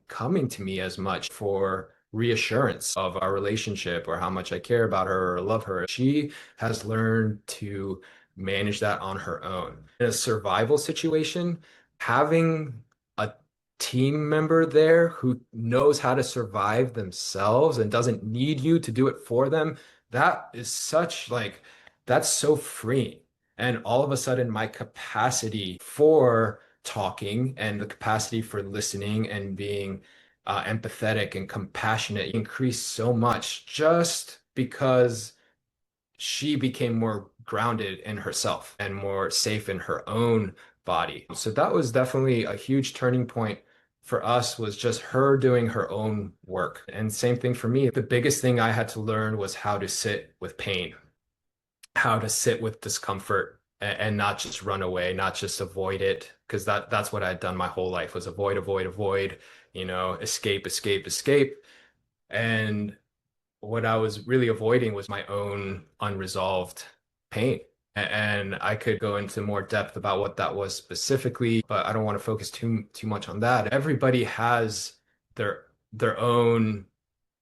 coming to me as much for reassurance of our relationship or how much I care about her or love her. She has learned to manage that on her own. In a survival situation, having a team member there who knows how to survive themselves and doesn't need you to do it for them, that is such like, that's so freeing. And all of a sudden, my capacity for talking and the capacity for listening and being empathetic and compassionate increased so much just because she became more grounded in herself and more safe in her own body. So that was definitely a huge turning point for us, was just her doing her own work. And same thing for me. The biggest thing I had to learn was how to sit with pain, how to sit with discomfort and not just run away, not just avoid it, because that's what I'd done my whole life, was avoid, avoid, avoid, escape, escape, escape. And what I was really avoiding was my own unresolved pain. And I could go into more depth about what that was specifically, but I don't want to focus too much on that. Everybody has their own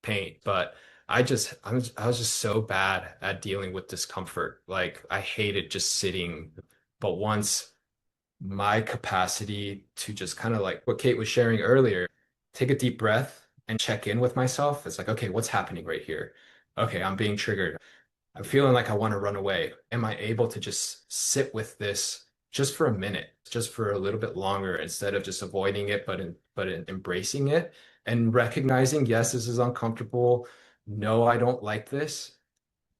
pain, but I was just so bad at dealing with discomfort. Like I hated just sitting. But once my capacity to just kind of like what Kate was sharing earlier, take a deep breath and check in with myself. It's like, okay, what's happening right here? Okay, I'm being triggered. I'm feeling like I want to run away. Am I able to just sit with this just for a minute, just for a little bit longer, instead of just avoiding it, but embracing it and recognizing, yes, this is uncomfortable. No, I don't like this,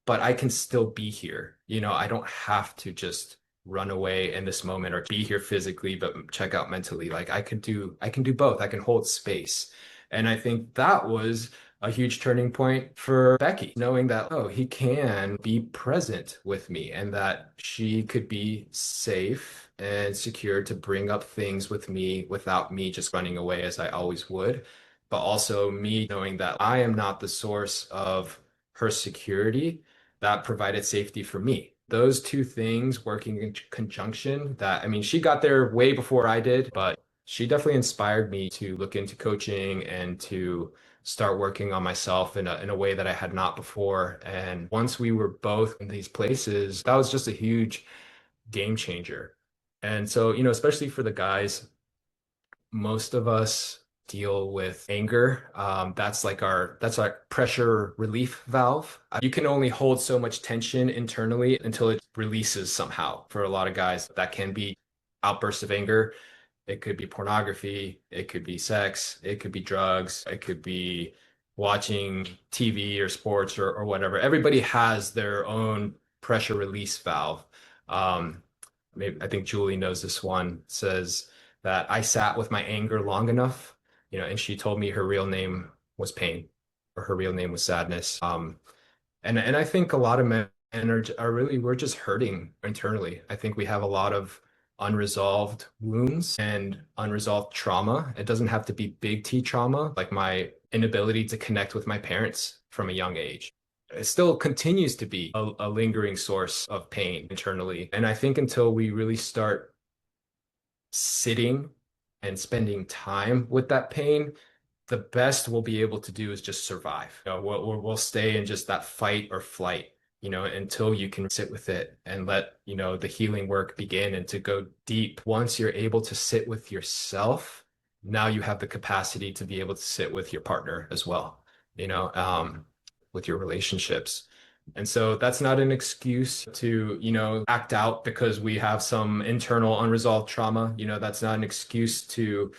but I can still be here. I don't have to just run away in this moment or be here physically, but check out mentally. Like I can do both. I can hold space. And I think that was a huge turning point for Becky, knowing that, oh, he can be present with me and that she could be safe and secure to bring up things with me without me just running away as I always would. But also me knowing that I am not the source of her security, that provided safety for me. Those two things working in conjunction, that, I mean, she got there way before I did, but she definitely inspired me to look into coaching and to start working on myself in a way that I had not before. And once we were both in these places, that was just a huge game changer. And so, especially for the guys, most of us deal with anger. That's our pressure relief valve. You can only hold so much tension internally until it releases somehow. For a lot of guys, that can be outbursts of anger. It could be pornography, it could be sex, it could be drugs, it could be watching TV or sports or whatever. Everybody has their own pressure release valve. Maybe I think Julie knows this one. Says that I sat with my anger long enough, and she told me her real name was pain, or her real name was sadness. And I think a lot of men are really, we're just hurting internally. I think we have a lot of unresolved wounds and unresolved trauma. It doesn't have to be big T trauma, like my inability to connect with my parents from a young age. It still continues to be a lingering source of pain internally. And I think until we really start sitting and spending time with that pain, the best we'll be able to do is just survive. We'll stay in just that fight or flight, until you can sit with it and let, the healing work begin and to go deep. Once you're able to sit with yourself, now you have the capacity to be able to sit with your partner as well, with your relationships. And so that's not an excuse to, act out because we have some internal unresolved trauma. That's not an excuse to,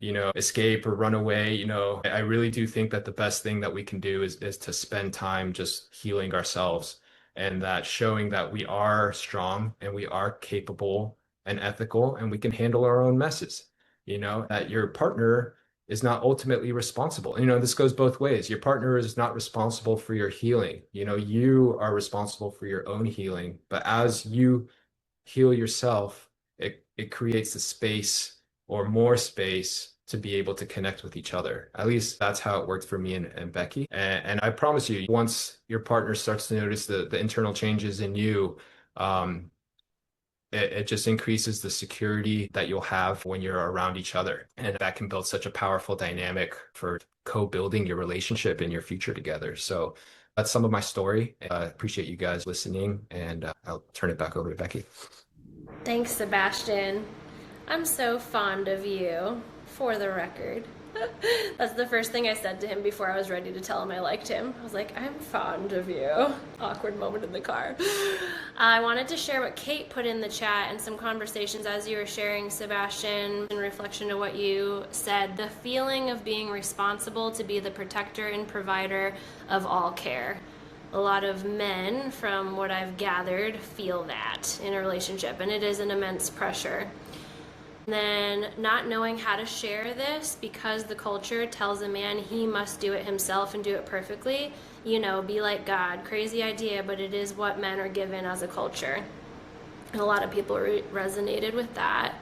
escape or run away. I really do think that the best thing that we can do is to spend time just healing ourselves, and that showing that we are strong and we are capable and ethical and we can handle our own messes, that your partner is not ultimately responsible. This goes both ways. Your partner is not responsible for your healing. You are responsible for your own healing. But as you heal yourself, it creates the space or more space to be able to connect with each other. At least that's how it worked for me and Becky. And I promise you, once your partner starts to notice the internal changes in you, it just increases the security that you'll have when you're around each other. And that can build such a powerful dynamic for co-building your relationship and your future together. So that's some of my story. I appreciate you guys listening, and I'll turn it back over to Becky. Thanks, Sebastian. I'm so fond of you, for the record. That's the first thing I said to him before I was ready to tell him I liked him. I was like, I'm fond of you. Awkward moment in the car. I wanted to share what Kate put in the chat and some conversations as you were sharing, Sebastian, in reflection to what you said. The feeling of being responsible to be the protector and provider of all care. A lot of men, from what I've gathered, feel that in a relationship, and it is an immense pressure. And then not knowing how to share this because the culture tells a man he must do it himself and do it perfectly. Be like God. Crazy idea, but it is what men are given as a culture. And a lot of people resonated with that.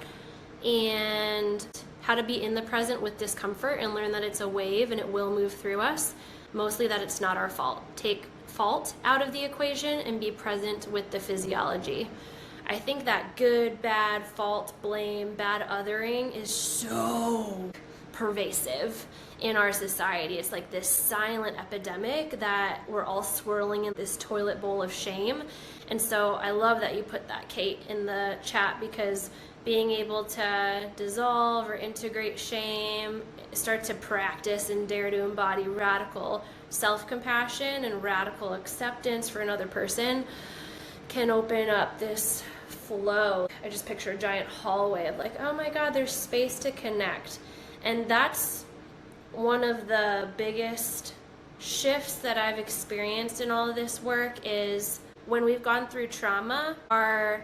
And how to be in the present with discomfort and learn that it's a wave and it will move through us. Mostly that it's not our fault. Take fault out of the equation and be present with the physiology. I think that good, bad, fault, blame, bad othering is so pervasive in our society. It's like this silent epidemic that we're all swirling in this toilet bowl of shame. And so I love that you put that, Kate, in the chat, because being able to dissolve or integrate shame, start to practice and dare to embody radical self-compassion and radical acceptance for another person can open up this flow. I just picture a giant hallway of like, oh my God, there's space to connect. And that's one of the biggest shifts that I've experienced in all of this work is when we've gone through trauma, our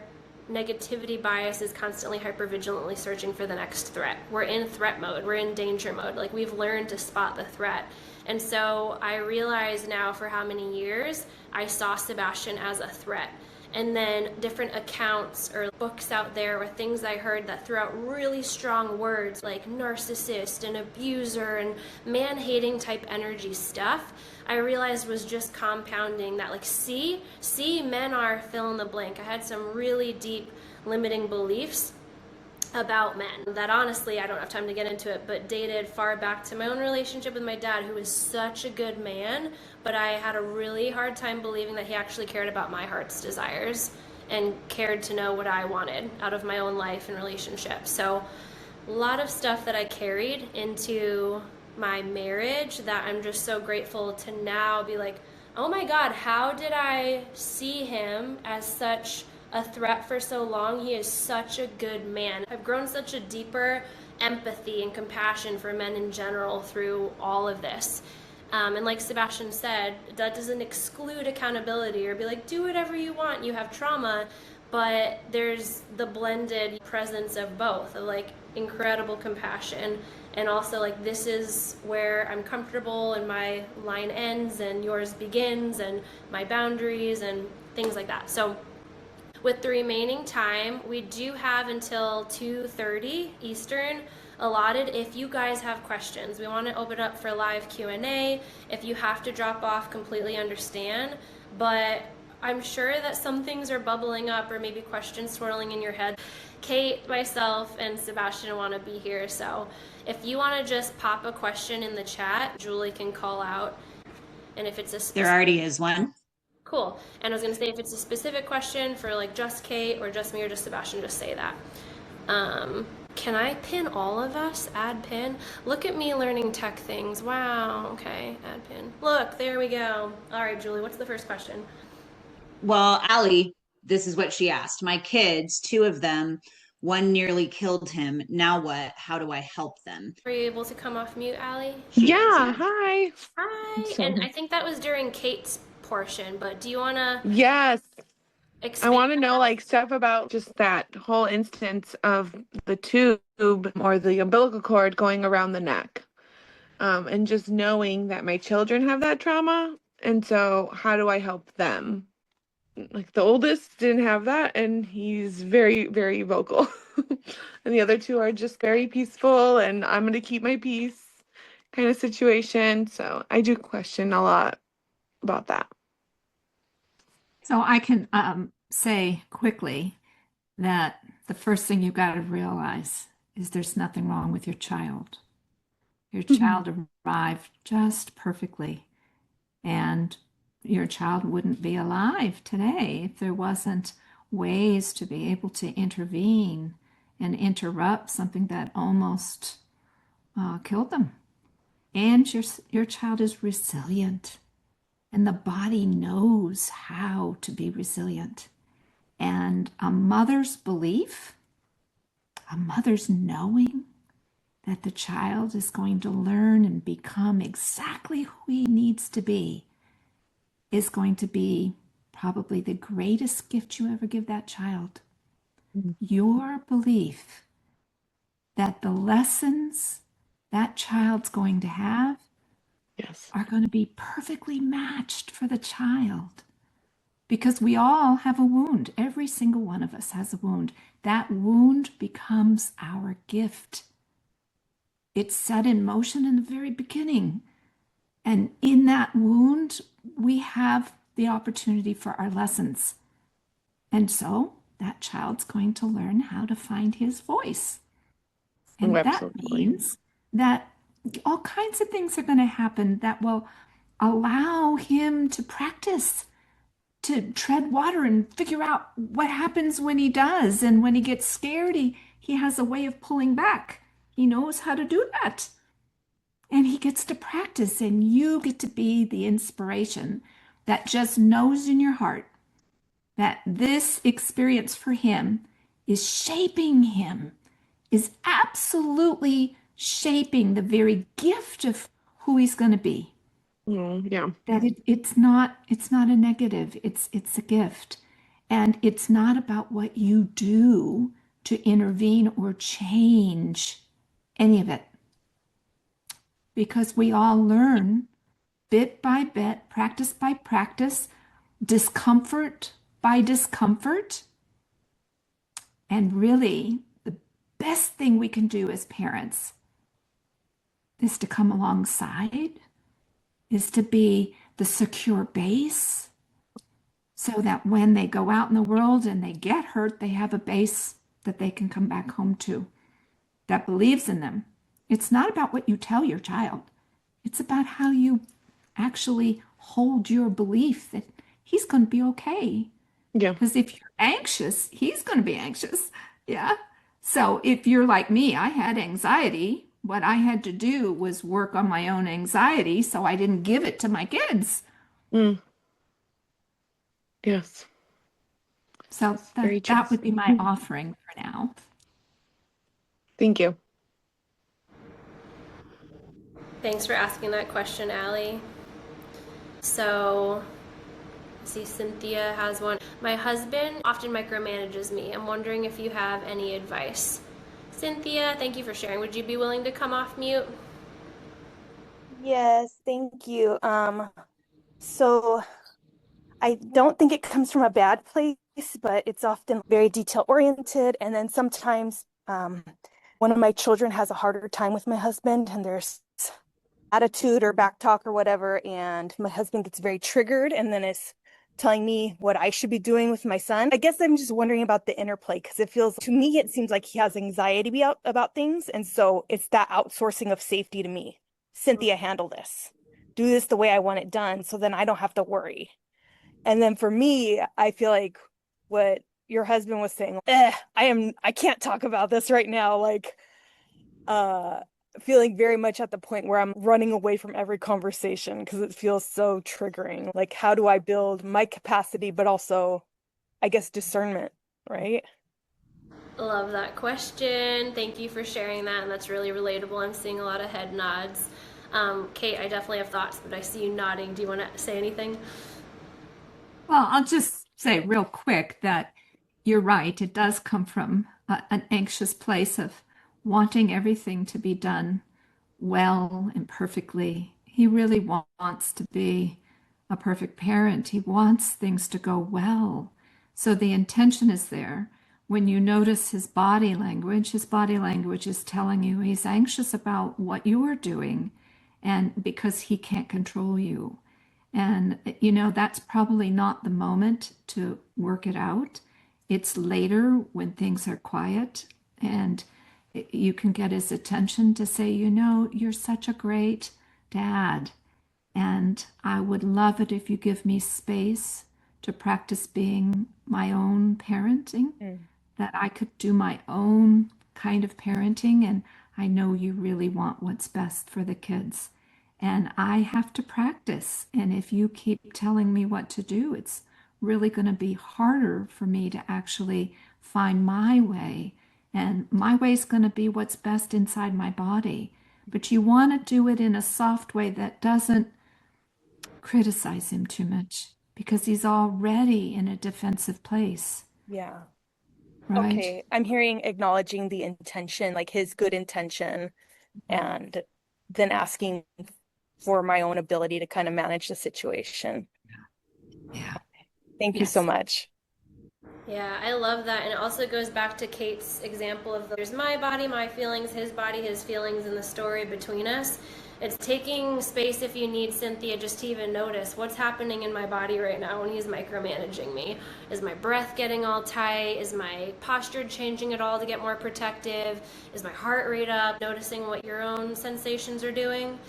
negativity bias is constantly hypervigilantly searching for the next threat. We're in threat mode. We're in danger mode. Like, we've learned to spot the threat. And so I realize now for how many years I saw Sebastian as a threat. And then different accounts or books out there or things I heard that threw out really strong words like narcissist and abuser and man-hating type energy stuff, I realized was just compounding that, like, see, men are fill in the blank. I had some really deep limiting beliefs about men that honestly, I don't have time to get into it, but dated far back to my own relationship with my dad, who was such a good man, but I had a really hard time believing that he actually cared about my heart's desires and cared to know what I wanted out of my own life and relationship. So a lot of stuff that I carried into my marriage that I'm just so grateful to now be like, oh my God, how did I see him as such a threat for so long? He is such a good man. I've grown such a deeper empathy and compassion for men in general through all of this. And like Sebastian said, that doesn't exclude accountability or be like, do whatever you want, you have trauma, but there's the blended presence of both, of like incredible compassion and also like, this is where I'm comfortable and my line ends and yours begins and my boundaries and things like that. So with the remaining time, we do have until 2:30 Eastern allotted if you guys have questions. We want to open up for live Q&A. If you have to drop off, completely understand. But I'm sure that some things are bubbling up or maybe questions swirling in your head. Kate, myself, and Sebastian want to be here. So if you want to just pop a question in the chat, Julie can call out. And if it's a There already is one. cool. And I was going to say, if it's a specific question for like just Kate or just me or just Sebastian, just say that. Can I pin all of us? Add pin? Look at me learning tech things. Wow. Okay. Add pin. Look, there we go. All right, Julie, what's the first question? Well, Allie, this is what she asked. My kids, two of them, one nearly killed him. Now what? How do I help them? Were you able to come off mute, Allie? Yeah, hi. Hi. And I think that was during Kate's portion, but do you want to Yes, I expand? want to know like stuff about just that whole instance of the tube or the umbilical cord going around the neck. And just knowing that my children have that trauma. And so how do I help them? Like the oldest didn't have that, and he's very, very vocal. And the other two are just very peaceful, and I'm going to keep my peace kind of situation. So I do question a lot about that. So I can say quickly that the first thing you've got to realize is there's nothing wrong with your child. Your child arrived just perfectly, and your child wouldn't be alive today if there wasn't ways to be able to intervene and interrupt something that almost killed them. And your child is resilient, and the body knows how to be resilient. And a mother's belief, a mother's knowing that the child is going to learn and become exactly who he needs to be is going to be probably the greatest gift you ever give that child. Your belief that the lessons that child's going to have Yes. are going to be perfectly matched for the child. Because we all have a wound. Every single one of us has a wound. That wound becomes our gift. It's set in motion in the very beginning. And in that wound, we have the opportunity for our lessons. And so that child's going to learn how to find his voice. And that means that all kinds of things are going to happen that will allow him to practice, to tread water and figure out what happens when he does. And when he gets scared, he has a way of pulling back. He knows how to do that. And he gets to practice, and you get to be the inspiration that just knows in your heart that this experience for him is shaping him, is absolutely shaping the very gift of who he's going to be. Yeah. That it's not a negative, it's a gift. And it's not about what you do to intervene or change any of it. Because we all learn bit by bit, practice by practice, discomfort by discomfort. And really, the best thing we can do as parents is to come alongside, is to be the secure base, so that when they go out in the world and they get hurt, they have a base that they can come back home to that believes in them. It's not about what you tell your child. It's about how you actually hold your belief that he's going to be okay. Yeah. Because if you're anxious, he's going to be anxious. Yeah. So if you're like me, I had anxiety. What I had to do was work on my own anxiety so I didn't give it to my kids. Yes. So that would be my offering for now. Thank you. Thanks for asking that question, Allie. So, see, Cynthia has one. My husband often micromanages me. I'm wondering if you have any advice. Cynthia, thank you for sharing. Would you be willing to come off mute? Yes, thank you. So I don't think it comes from a bad place, but it's often very detail oriented. And then sometimes one of my children has a harder time with my husband, and there's attitude or back talk or whatever, and my husband gets very triggered and then is telling me what I should be doing with my son. I guess I'm just wondering about the interplay because to me, it seems like he has anxiety about things. And so it's that outsourcing of safety to me. Cynthia, handle this. Do this the way I want it done so then I don't have to worry. And then for me, I feel like what your husband was saying, I can't talk about this right now. Like, feeling very much at the point where I'm running away from every conversation because it feels so triggering. Like, how do I build my capacity, but also, I guess, discernment, right? Love that question. Thank you for sharing that, and that's really relatable. I'm seeing a lot of head nods. Kate, I definitely have thoughts, but I see you nodding. Do you want to say anything? Well, I'll just say real quick that you're right. It does come from an anxious place of wanting everything to be done well and perfectly. He really wants to be a perfect parent. He wants things to go well. So the intention is there. When you notice his body language is telling you he's anxious about what you are doing and because he can't control you. And, that's probably not the moment to work it out. It's later when things are quiet and you can get his attention to say, you're such a great dad. And I would love it if you give me space to practice being my own parenting, that I could do my own kind of parenting. And I know you really want what's best for the kids. And I have to practice. And if you keep telling me what to do, it's really going to be harder for me to actually find my way. And my way is going to be what's best inside my body. But you want to do it in a soft way that doesn't criticize him too much because he's already in a defensive place. Yeah. Right? Okay. I'm hearing acknowledging the intention, like his good intention, and then asking for my own ability to kind of manage the situation. Yeah. Thank you so much. Yeah, I love that. And it also goes back to Kate's example of there's my body, my feelings, his body, his feelings, and the story between us. It's taking space if you need, Cynthia, just to even notice what's happening in my body right now when he's micromanaging me. Is my breath getting all tight? Is my posture changing at all to get more protective? Is my heart rate up? Noticing what your own sensations are doing.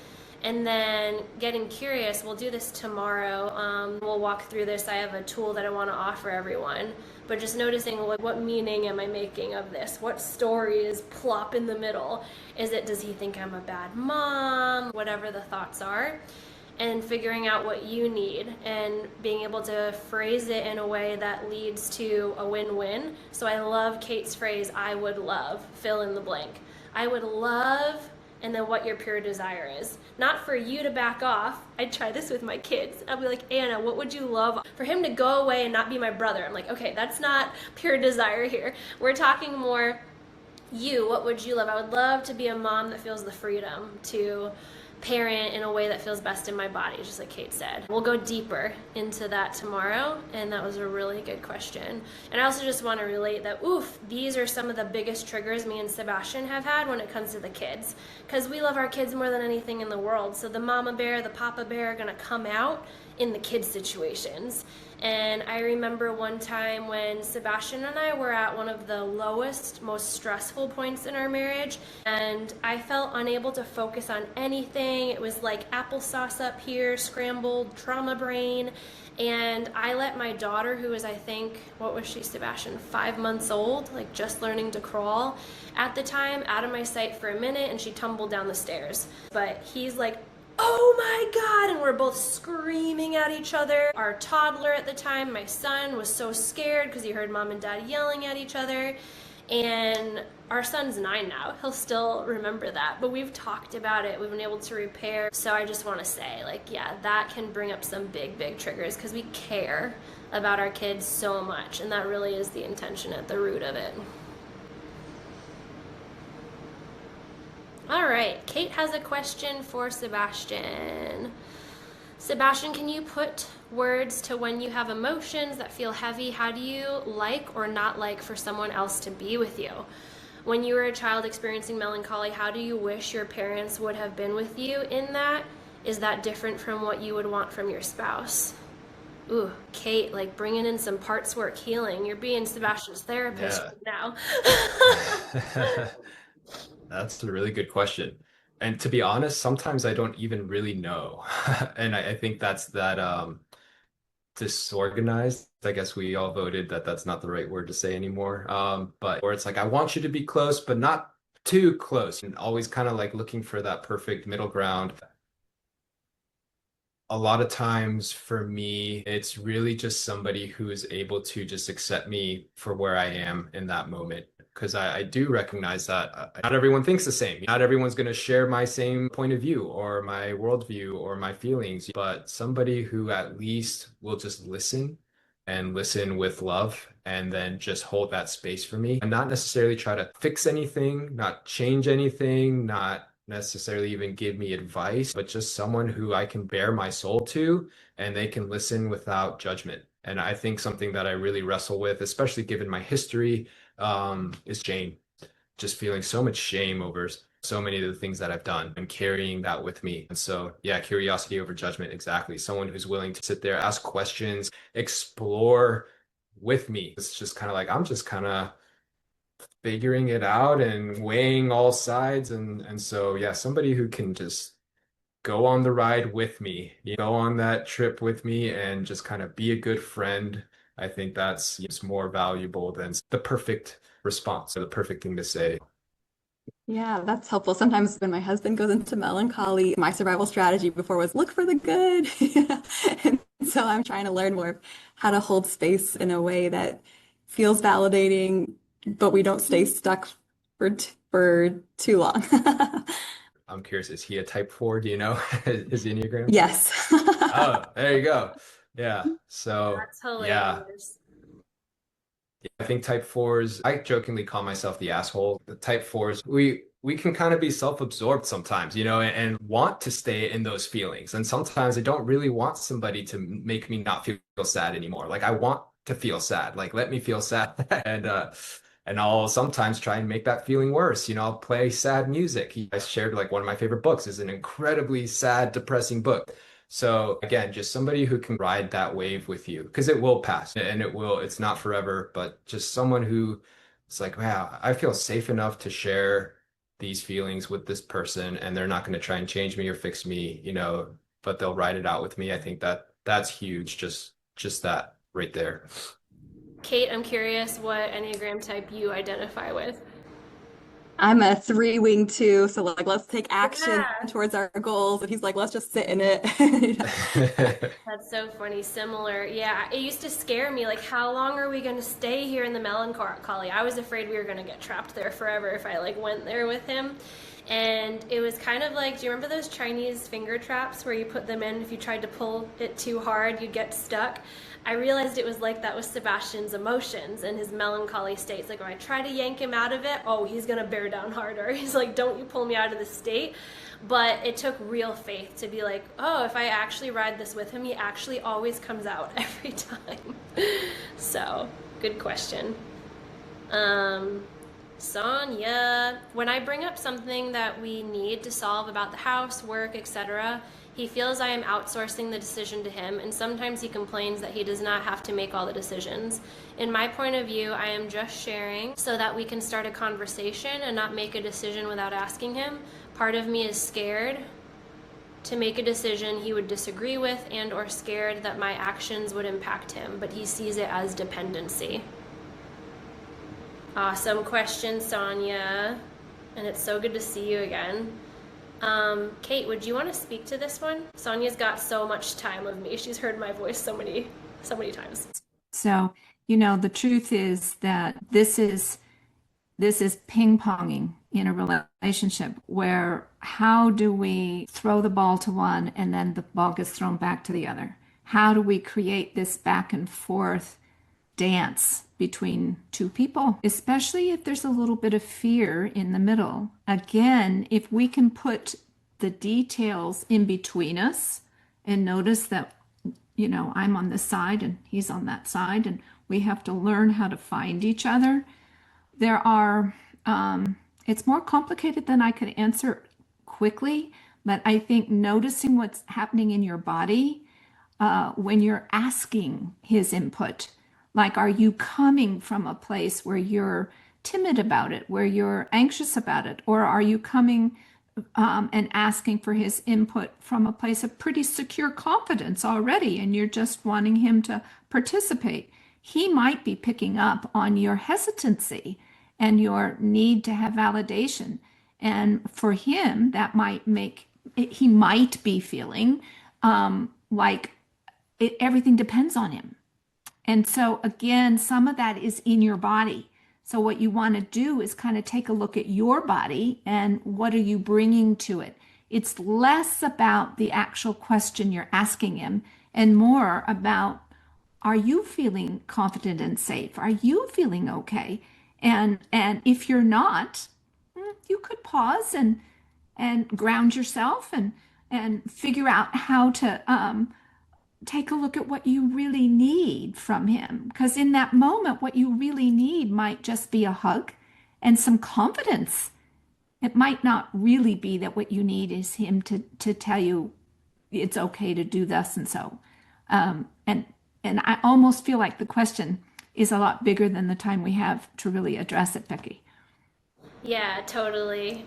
And then getting curious. We'll do this tomorrow. We'll walk through this. I have a tool that I want to offer everyone. But just noticing what meaning am I making of this? What story is plop in the middle? Does he think I'm a bad mom? Whatever the thoughts are. And figuring out what you need and being able to phrase it in a way that leads to a win-win. So I love Kate's phrase, I would love, fill in the blank. I would love, and then what your pure desire is. Not for you to back off. I'd try this with my kids. I'd be like, Anna, what would you love? For him to go away and not be my brother. I'm like, okay, that's not pure desire here. We're talking more you, what would you love? I would love to be a mom that feels the freedom to parent in a way that feels best in my body, just like Kate said. We'll go deeper into that tomorrow, and that was a really good question. And I also just want to relate that, these are some of the biggest triggers me and Sebastian have had when it comes to the kids, because we love our kids more than anything in the world. So the mama bear, the papa bear are going to come out in the kids situations. And I remember one time when Sebastian and I were at one of the lowest, most stressful points in our marriage, and I felt unable to focus on anything. It was like applesauce up here, scrambled trauma brain. And I let my daughter, who was, I think, what was she, Sebastian, 5 months old, like just learning to crawl at the time, out of my sight for a minute, and she tumbled down the stairs. But he's like, oh my God, and we're both screaming at each other. Our toddler at the time, my son, was so scared because he heard mom and dad yelling at each other. And our son's 9 now. He'll still remember that, but we've talked about it. We've been able to repair. So I just want to say, that can bring up some big, big triggers because we care about our kids so much, and that really is the intention at the root of it. All right, Kate has a question for Sebastian. Sebastian, can you put words to when you have emotions that feel heavy? How do you like or not like for someone else to be with you? When you were a child experiencing melancholy, how do you wish your parents would have been with you in that? Is that different from what you would want from your spouse? Ooh, Kate, like bringing in some parts work healing. You're being Sebastian's therapist Yeah. right now. That's a really good question. And to be honest, sometimes I don't even really know. And I think that's that disorganized. I guess we all voted that that's not the right word to say anymore. But where it's like, I want you to be close, but not too close, and always kind of like looking for that perfect middle ground. A lot of times for me, it's really just somebody who is able to just accept me for where I am in that moment. Because I do recognize that not everyone thinks the same. Not everyone's going to share my same point of view or my worldview or my feelings, but somebody who at least will just listen and listen with love and then just hold that space for me and not necessarily try to fix anything, not change anything, not necessarily even give me advice, but just someone who I can bare my soul to and they can listen without judgment. And I think something that I really wrestle with, especially given my history, is shame. Just feeling so much shame over so many of the things that I've done and carrying that with me. And so, yeah, curiosity over judgment, exactly. Someone who's willing to sit there, ask questions, explore with me. It's just kind of like, I'm just kind of figuring it out and weighing all sides. And so, yeah, somebody who can just go on the ride with me, go on that trip with me and just kind of be a good friend. I think that's just more valuable than the perfect response or the perfect thing to say. Yeah, that's helpful. Sometimes when my husband goes into melancholy, my survival strategy before was look for the good. And so I'm trying to learn more how to hold space in a way that feels validating, but we don't stay stuck for too long. I'm curious, is he a type 4? Do you know his Enneagram? Yes. Oh, there you go. Yeah. So, That's yeah, hilarious. I think type fours, I jokingly call myself the asshole. The type fours, we can kind of be self-absorbed sometimes, and want to stay in those feelings. And sometimes I don't really want somebody to make me not feel sad anymore. Like I want to feel sad. Like let me feel sad. And I'll sometimes try and make that feeling worse. I'll play sad music. I shared like one of my favorite books is an incredibly sad, depressing book. So again, just somebody who can ride that wave with you because it will pass and it's not forever, but just someone who it's like, wow, I feel safe enough to share these feelings with this person and they're not going to try and change me or fix me, but they'll ride it out with me. I think that's huge. Just that right there. Kate, I'm curious what Enneagram type you identify with. I'm a three-wing two, so like let's take action Yeah. towards our goals. And he's like, let's just sit in it. That's so funny. Similar. Yeah, it used to scare me. Like, how long are we going to stay here in the melancholy? I was afraid we were going to get trapped there forever if I like went there with him. And it was kind of like, do you remember those Chinese finger traps where you put them in? If you tried to pull it too hard, you'd get stuck. I realized it was like that with Sebastian's emotions and his melancholy states. Like, when I try to yank him out of it, oh, he's going to bear down harder. He's like, don't you pull me out of this state. But it took real faith to be like, oh, if I actually ride this with him, he actually always comes out every time. So, good question. Sonia, when I bring up something that we need to solve about the house, work, etc., he feels I am outsourcing the decision to him, and sometimes he complains that he does not have to make all the decisions. In my point of view, I am just sharing so that we can start a conversation and not make a decision without asking him. Part of me is scared to make a decision he would disagree with and or scared that my actions would impact him, but he sees it as dependency. Awesome question, Sonia. And it's so good to see you again. Kate, would you want to speak to this one? Sonia's got so much time with me. She's heard my voice so many times. So, the truth is that this is ping-ponging in a relationship where how do we throw the ball to one and then the ball gets thrown back to the other? How do we create this back and forth dance between two people, especially if there's a little bit of fear in the middle? Again, if we can put the details in between us and notice that, I'm on this side and he's on that side, and we have to learn how to find each other. It's more complicated than I could answer quickly, but I think noticing what's happening in your body when you're asking his input. Like, are you coming from a place where you're timid about it, where you're anxious about it, or are you coming and asking for his input from a place of pretty secure confidence already, and you're just wanting him to participate? He might be picking up on your hesitancy and your need to have validation. And for him, that might make he might be feeling like everything depends on him. And so, again, some of that is in your body. So, what you want to do is kind of take a look at your body and what are you bringing to it. It's less about the actual question you're asking him and more about, are you feeling confident and safe? Are you feeling okay? And if you're not, you could pause and ground yourself and figure out how to take a look at what you really need from him. Because in that moment, what you really need might just be a hug and some confidence. It might not really be that what you need is him to tell you it's okay to do thus and so. And I almost feel like the question is a lot bigger than the time we have to really address it, Becky. Yeah, totally.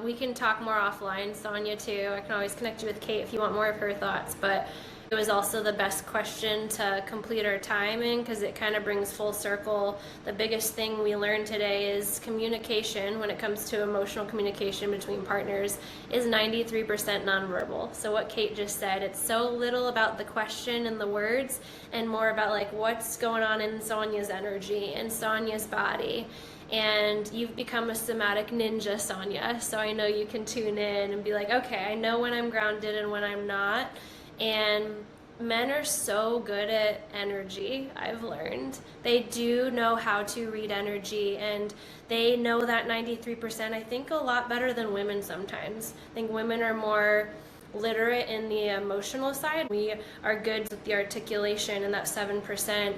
We can talk more offline, Sonia, too. I can always connect you with Kate if you want more of her thoughts, but it was also the best question to complete our time in because it kind of brings full circle. The biggest thing we learned today is communication when it comes to emotional communication between partners is 93% nonverbal. So what Kate just said, it's so little about the question and the words and more about like what's going on in Sonia's energy and Sonia's body. And you've become a somatic ninja, Sonia. So I know you can tune in and be like, okay, I know when I'm grounded and when I'm not. And men are so good at energy, I've learned. They do know how to read energy, and they know that 93%, I think, a lot better than women sometimes. I think women are more literate in the emotional side. We are good with the articulation and that 7%.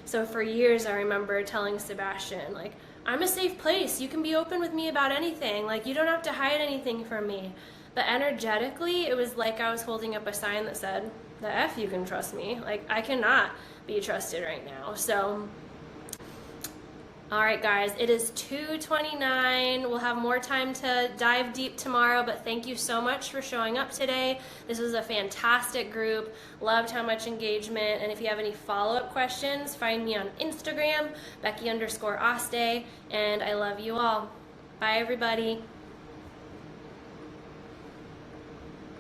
So for years, I remember telling Sebastian, like, I'm a safe place. You can be open with me about anything. Like, you don't have to hide anything from me. But energetically, it was like I was holding up a sign that said, the F you can trust me. Like, I cannot be trusted right now. So, all right, guys, it is 2:29. We'll have more time to dive deep tomorrow, but thank you so much for showing up today. This was a fantastic group. Loved how much engagement. And if you have any follow-up questions, find me on Instagram, Becky_Aste, and I love you all. Bye, everybody.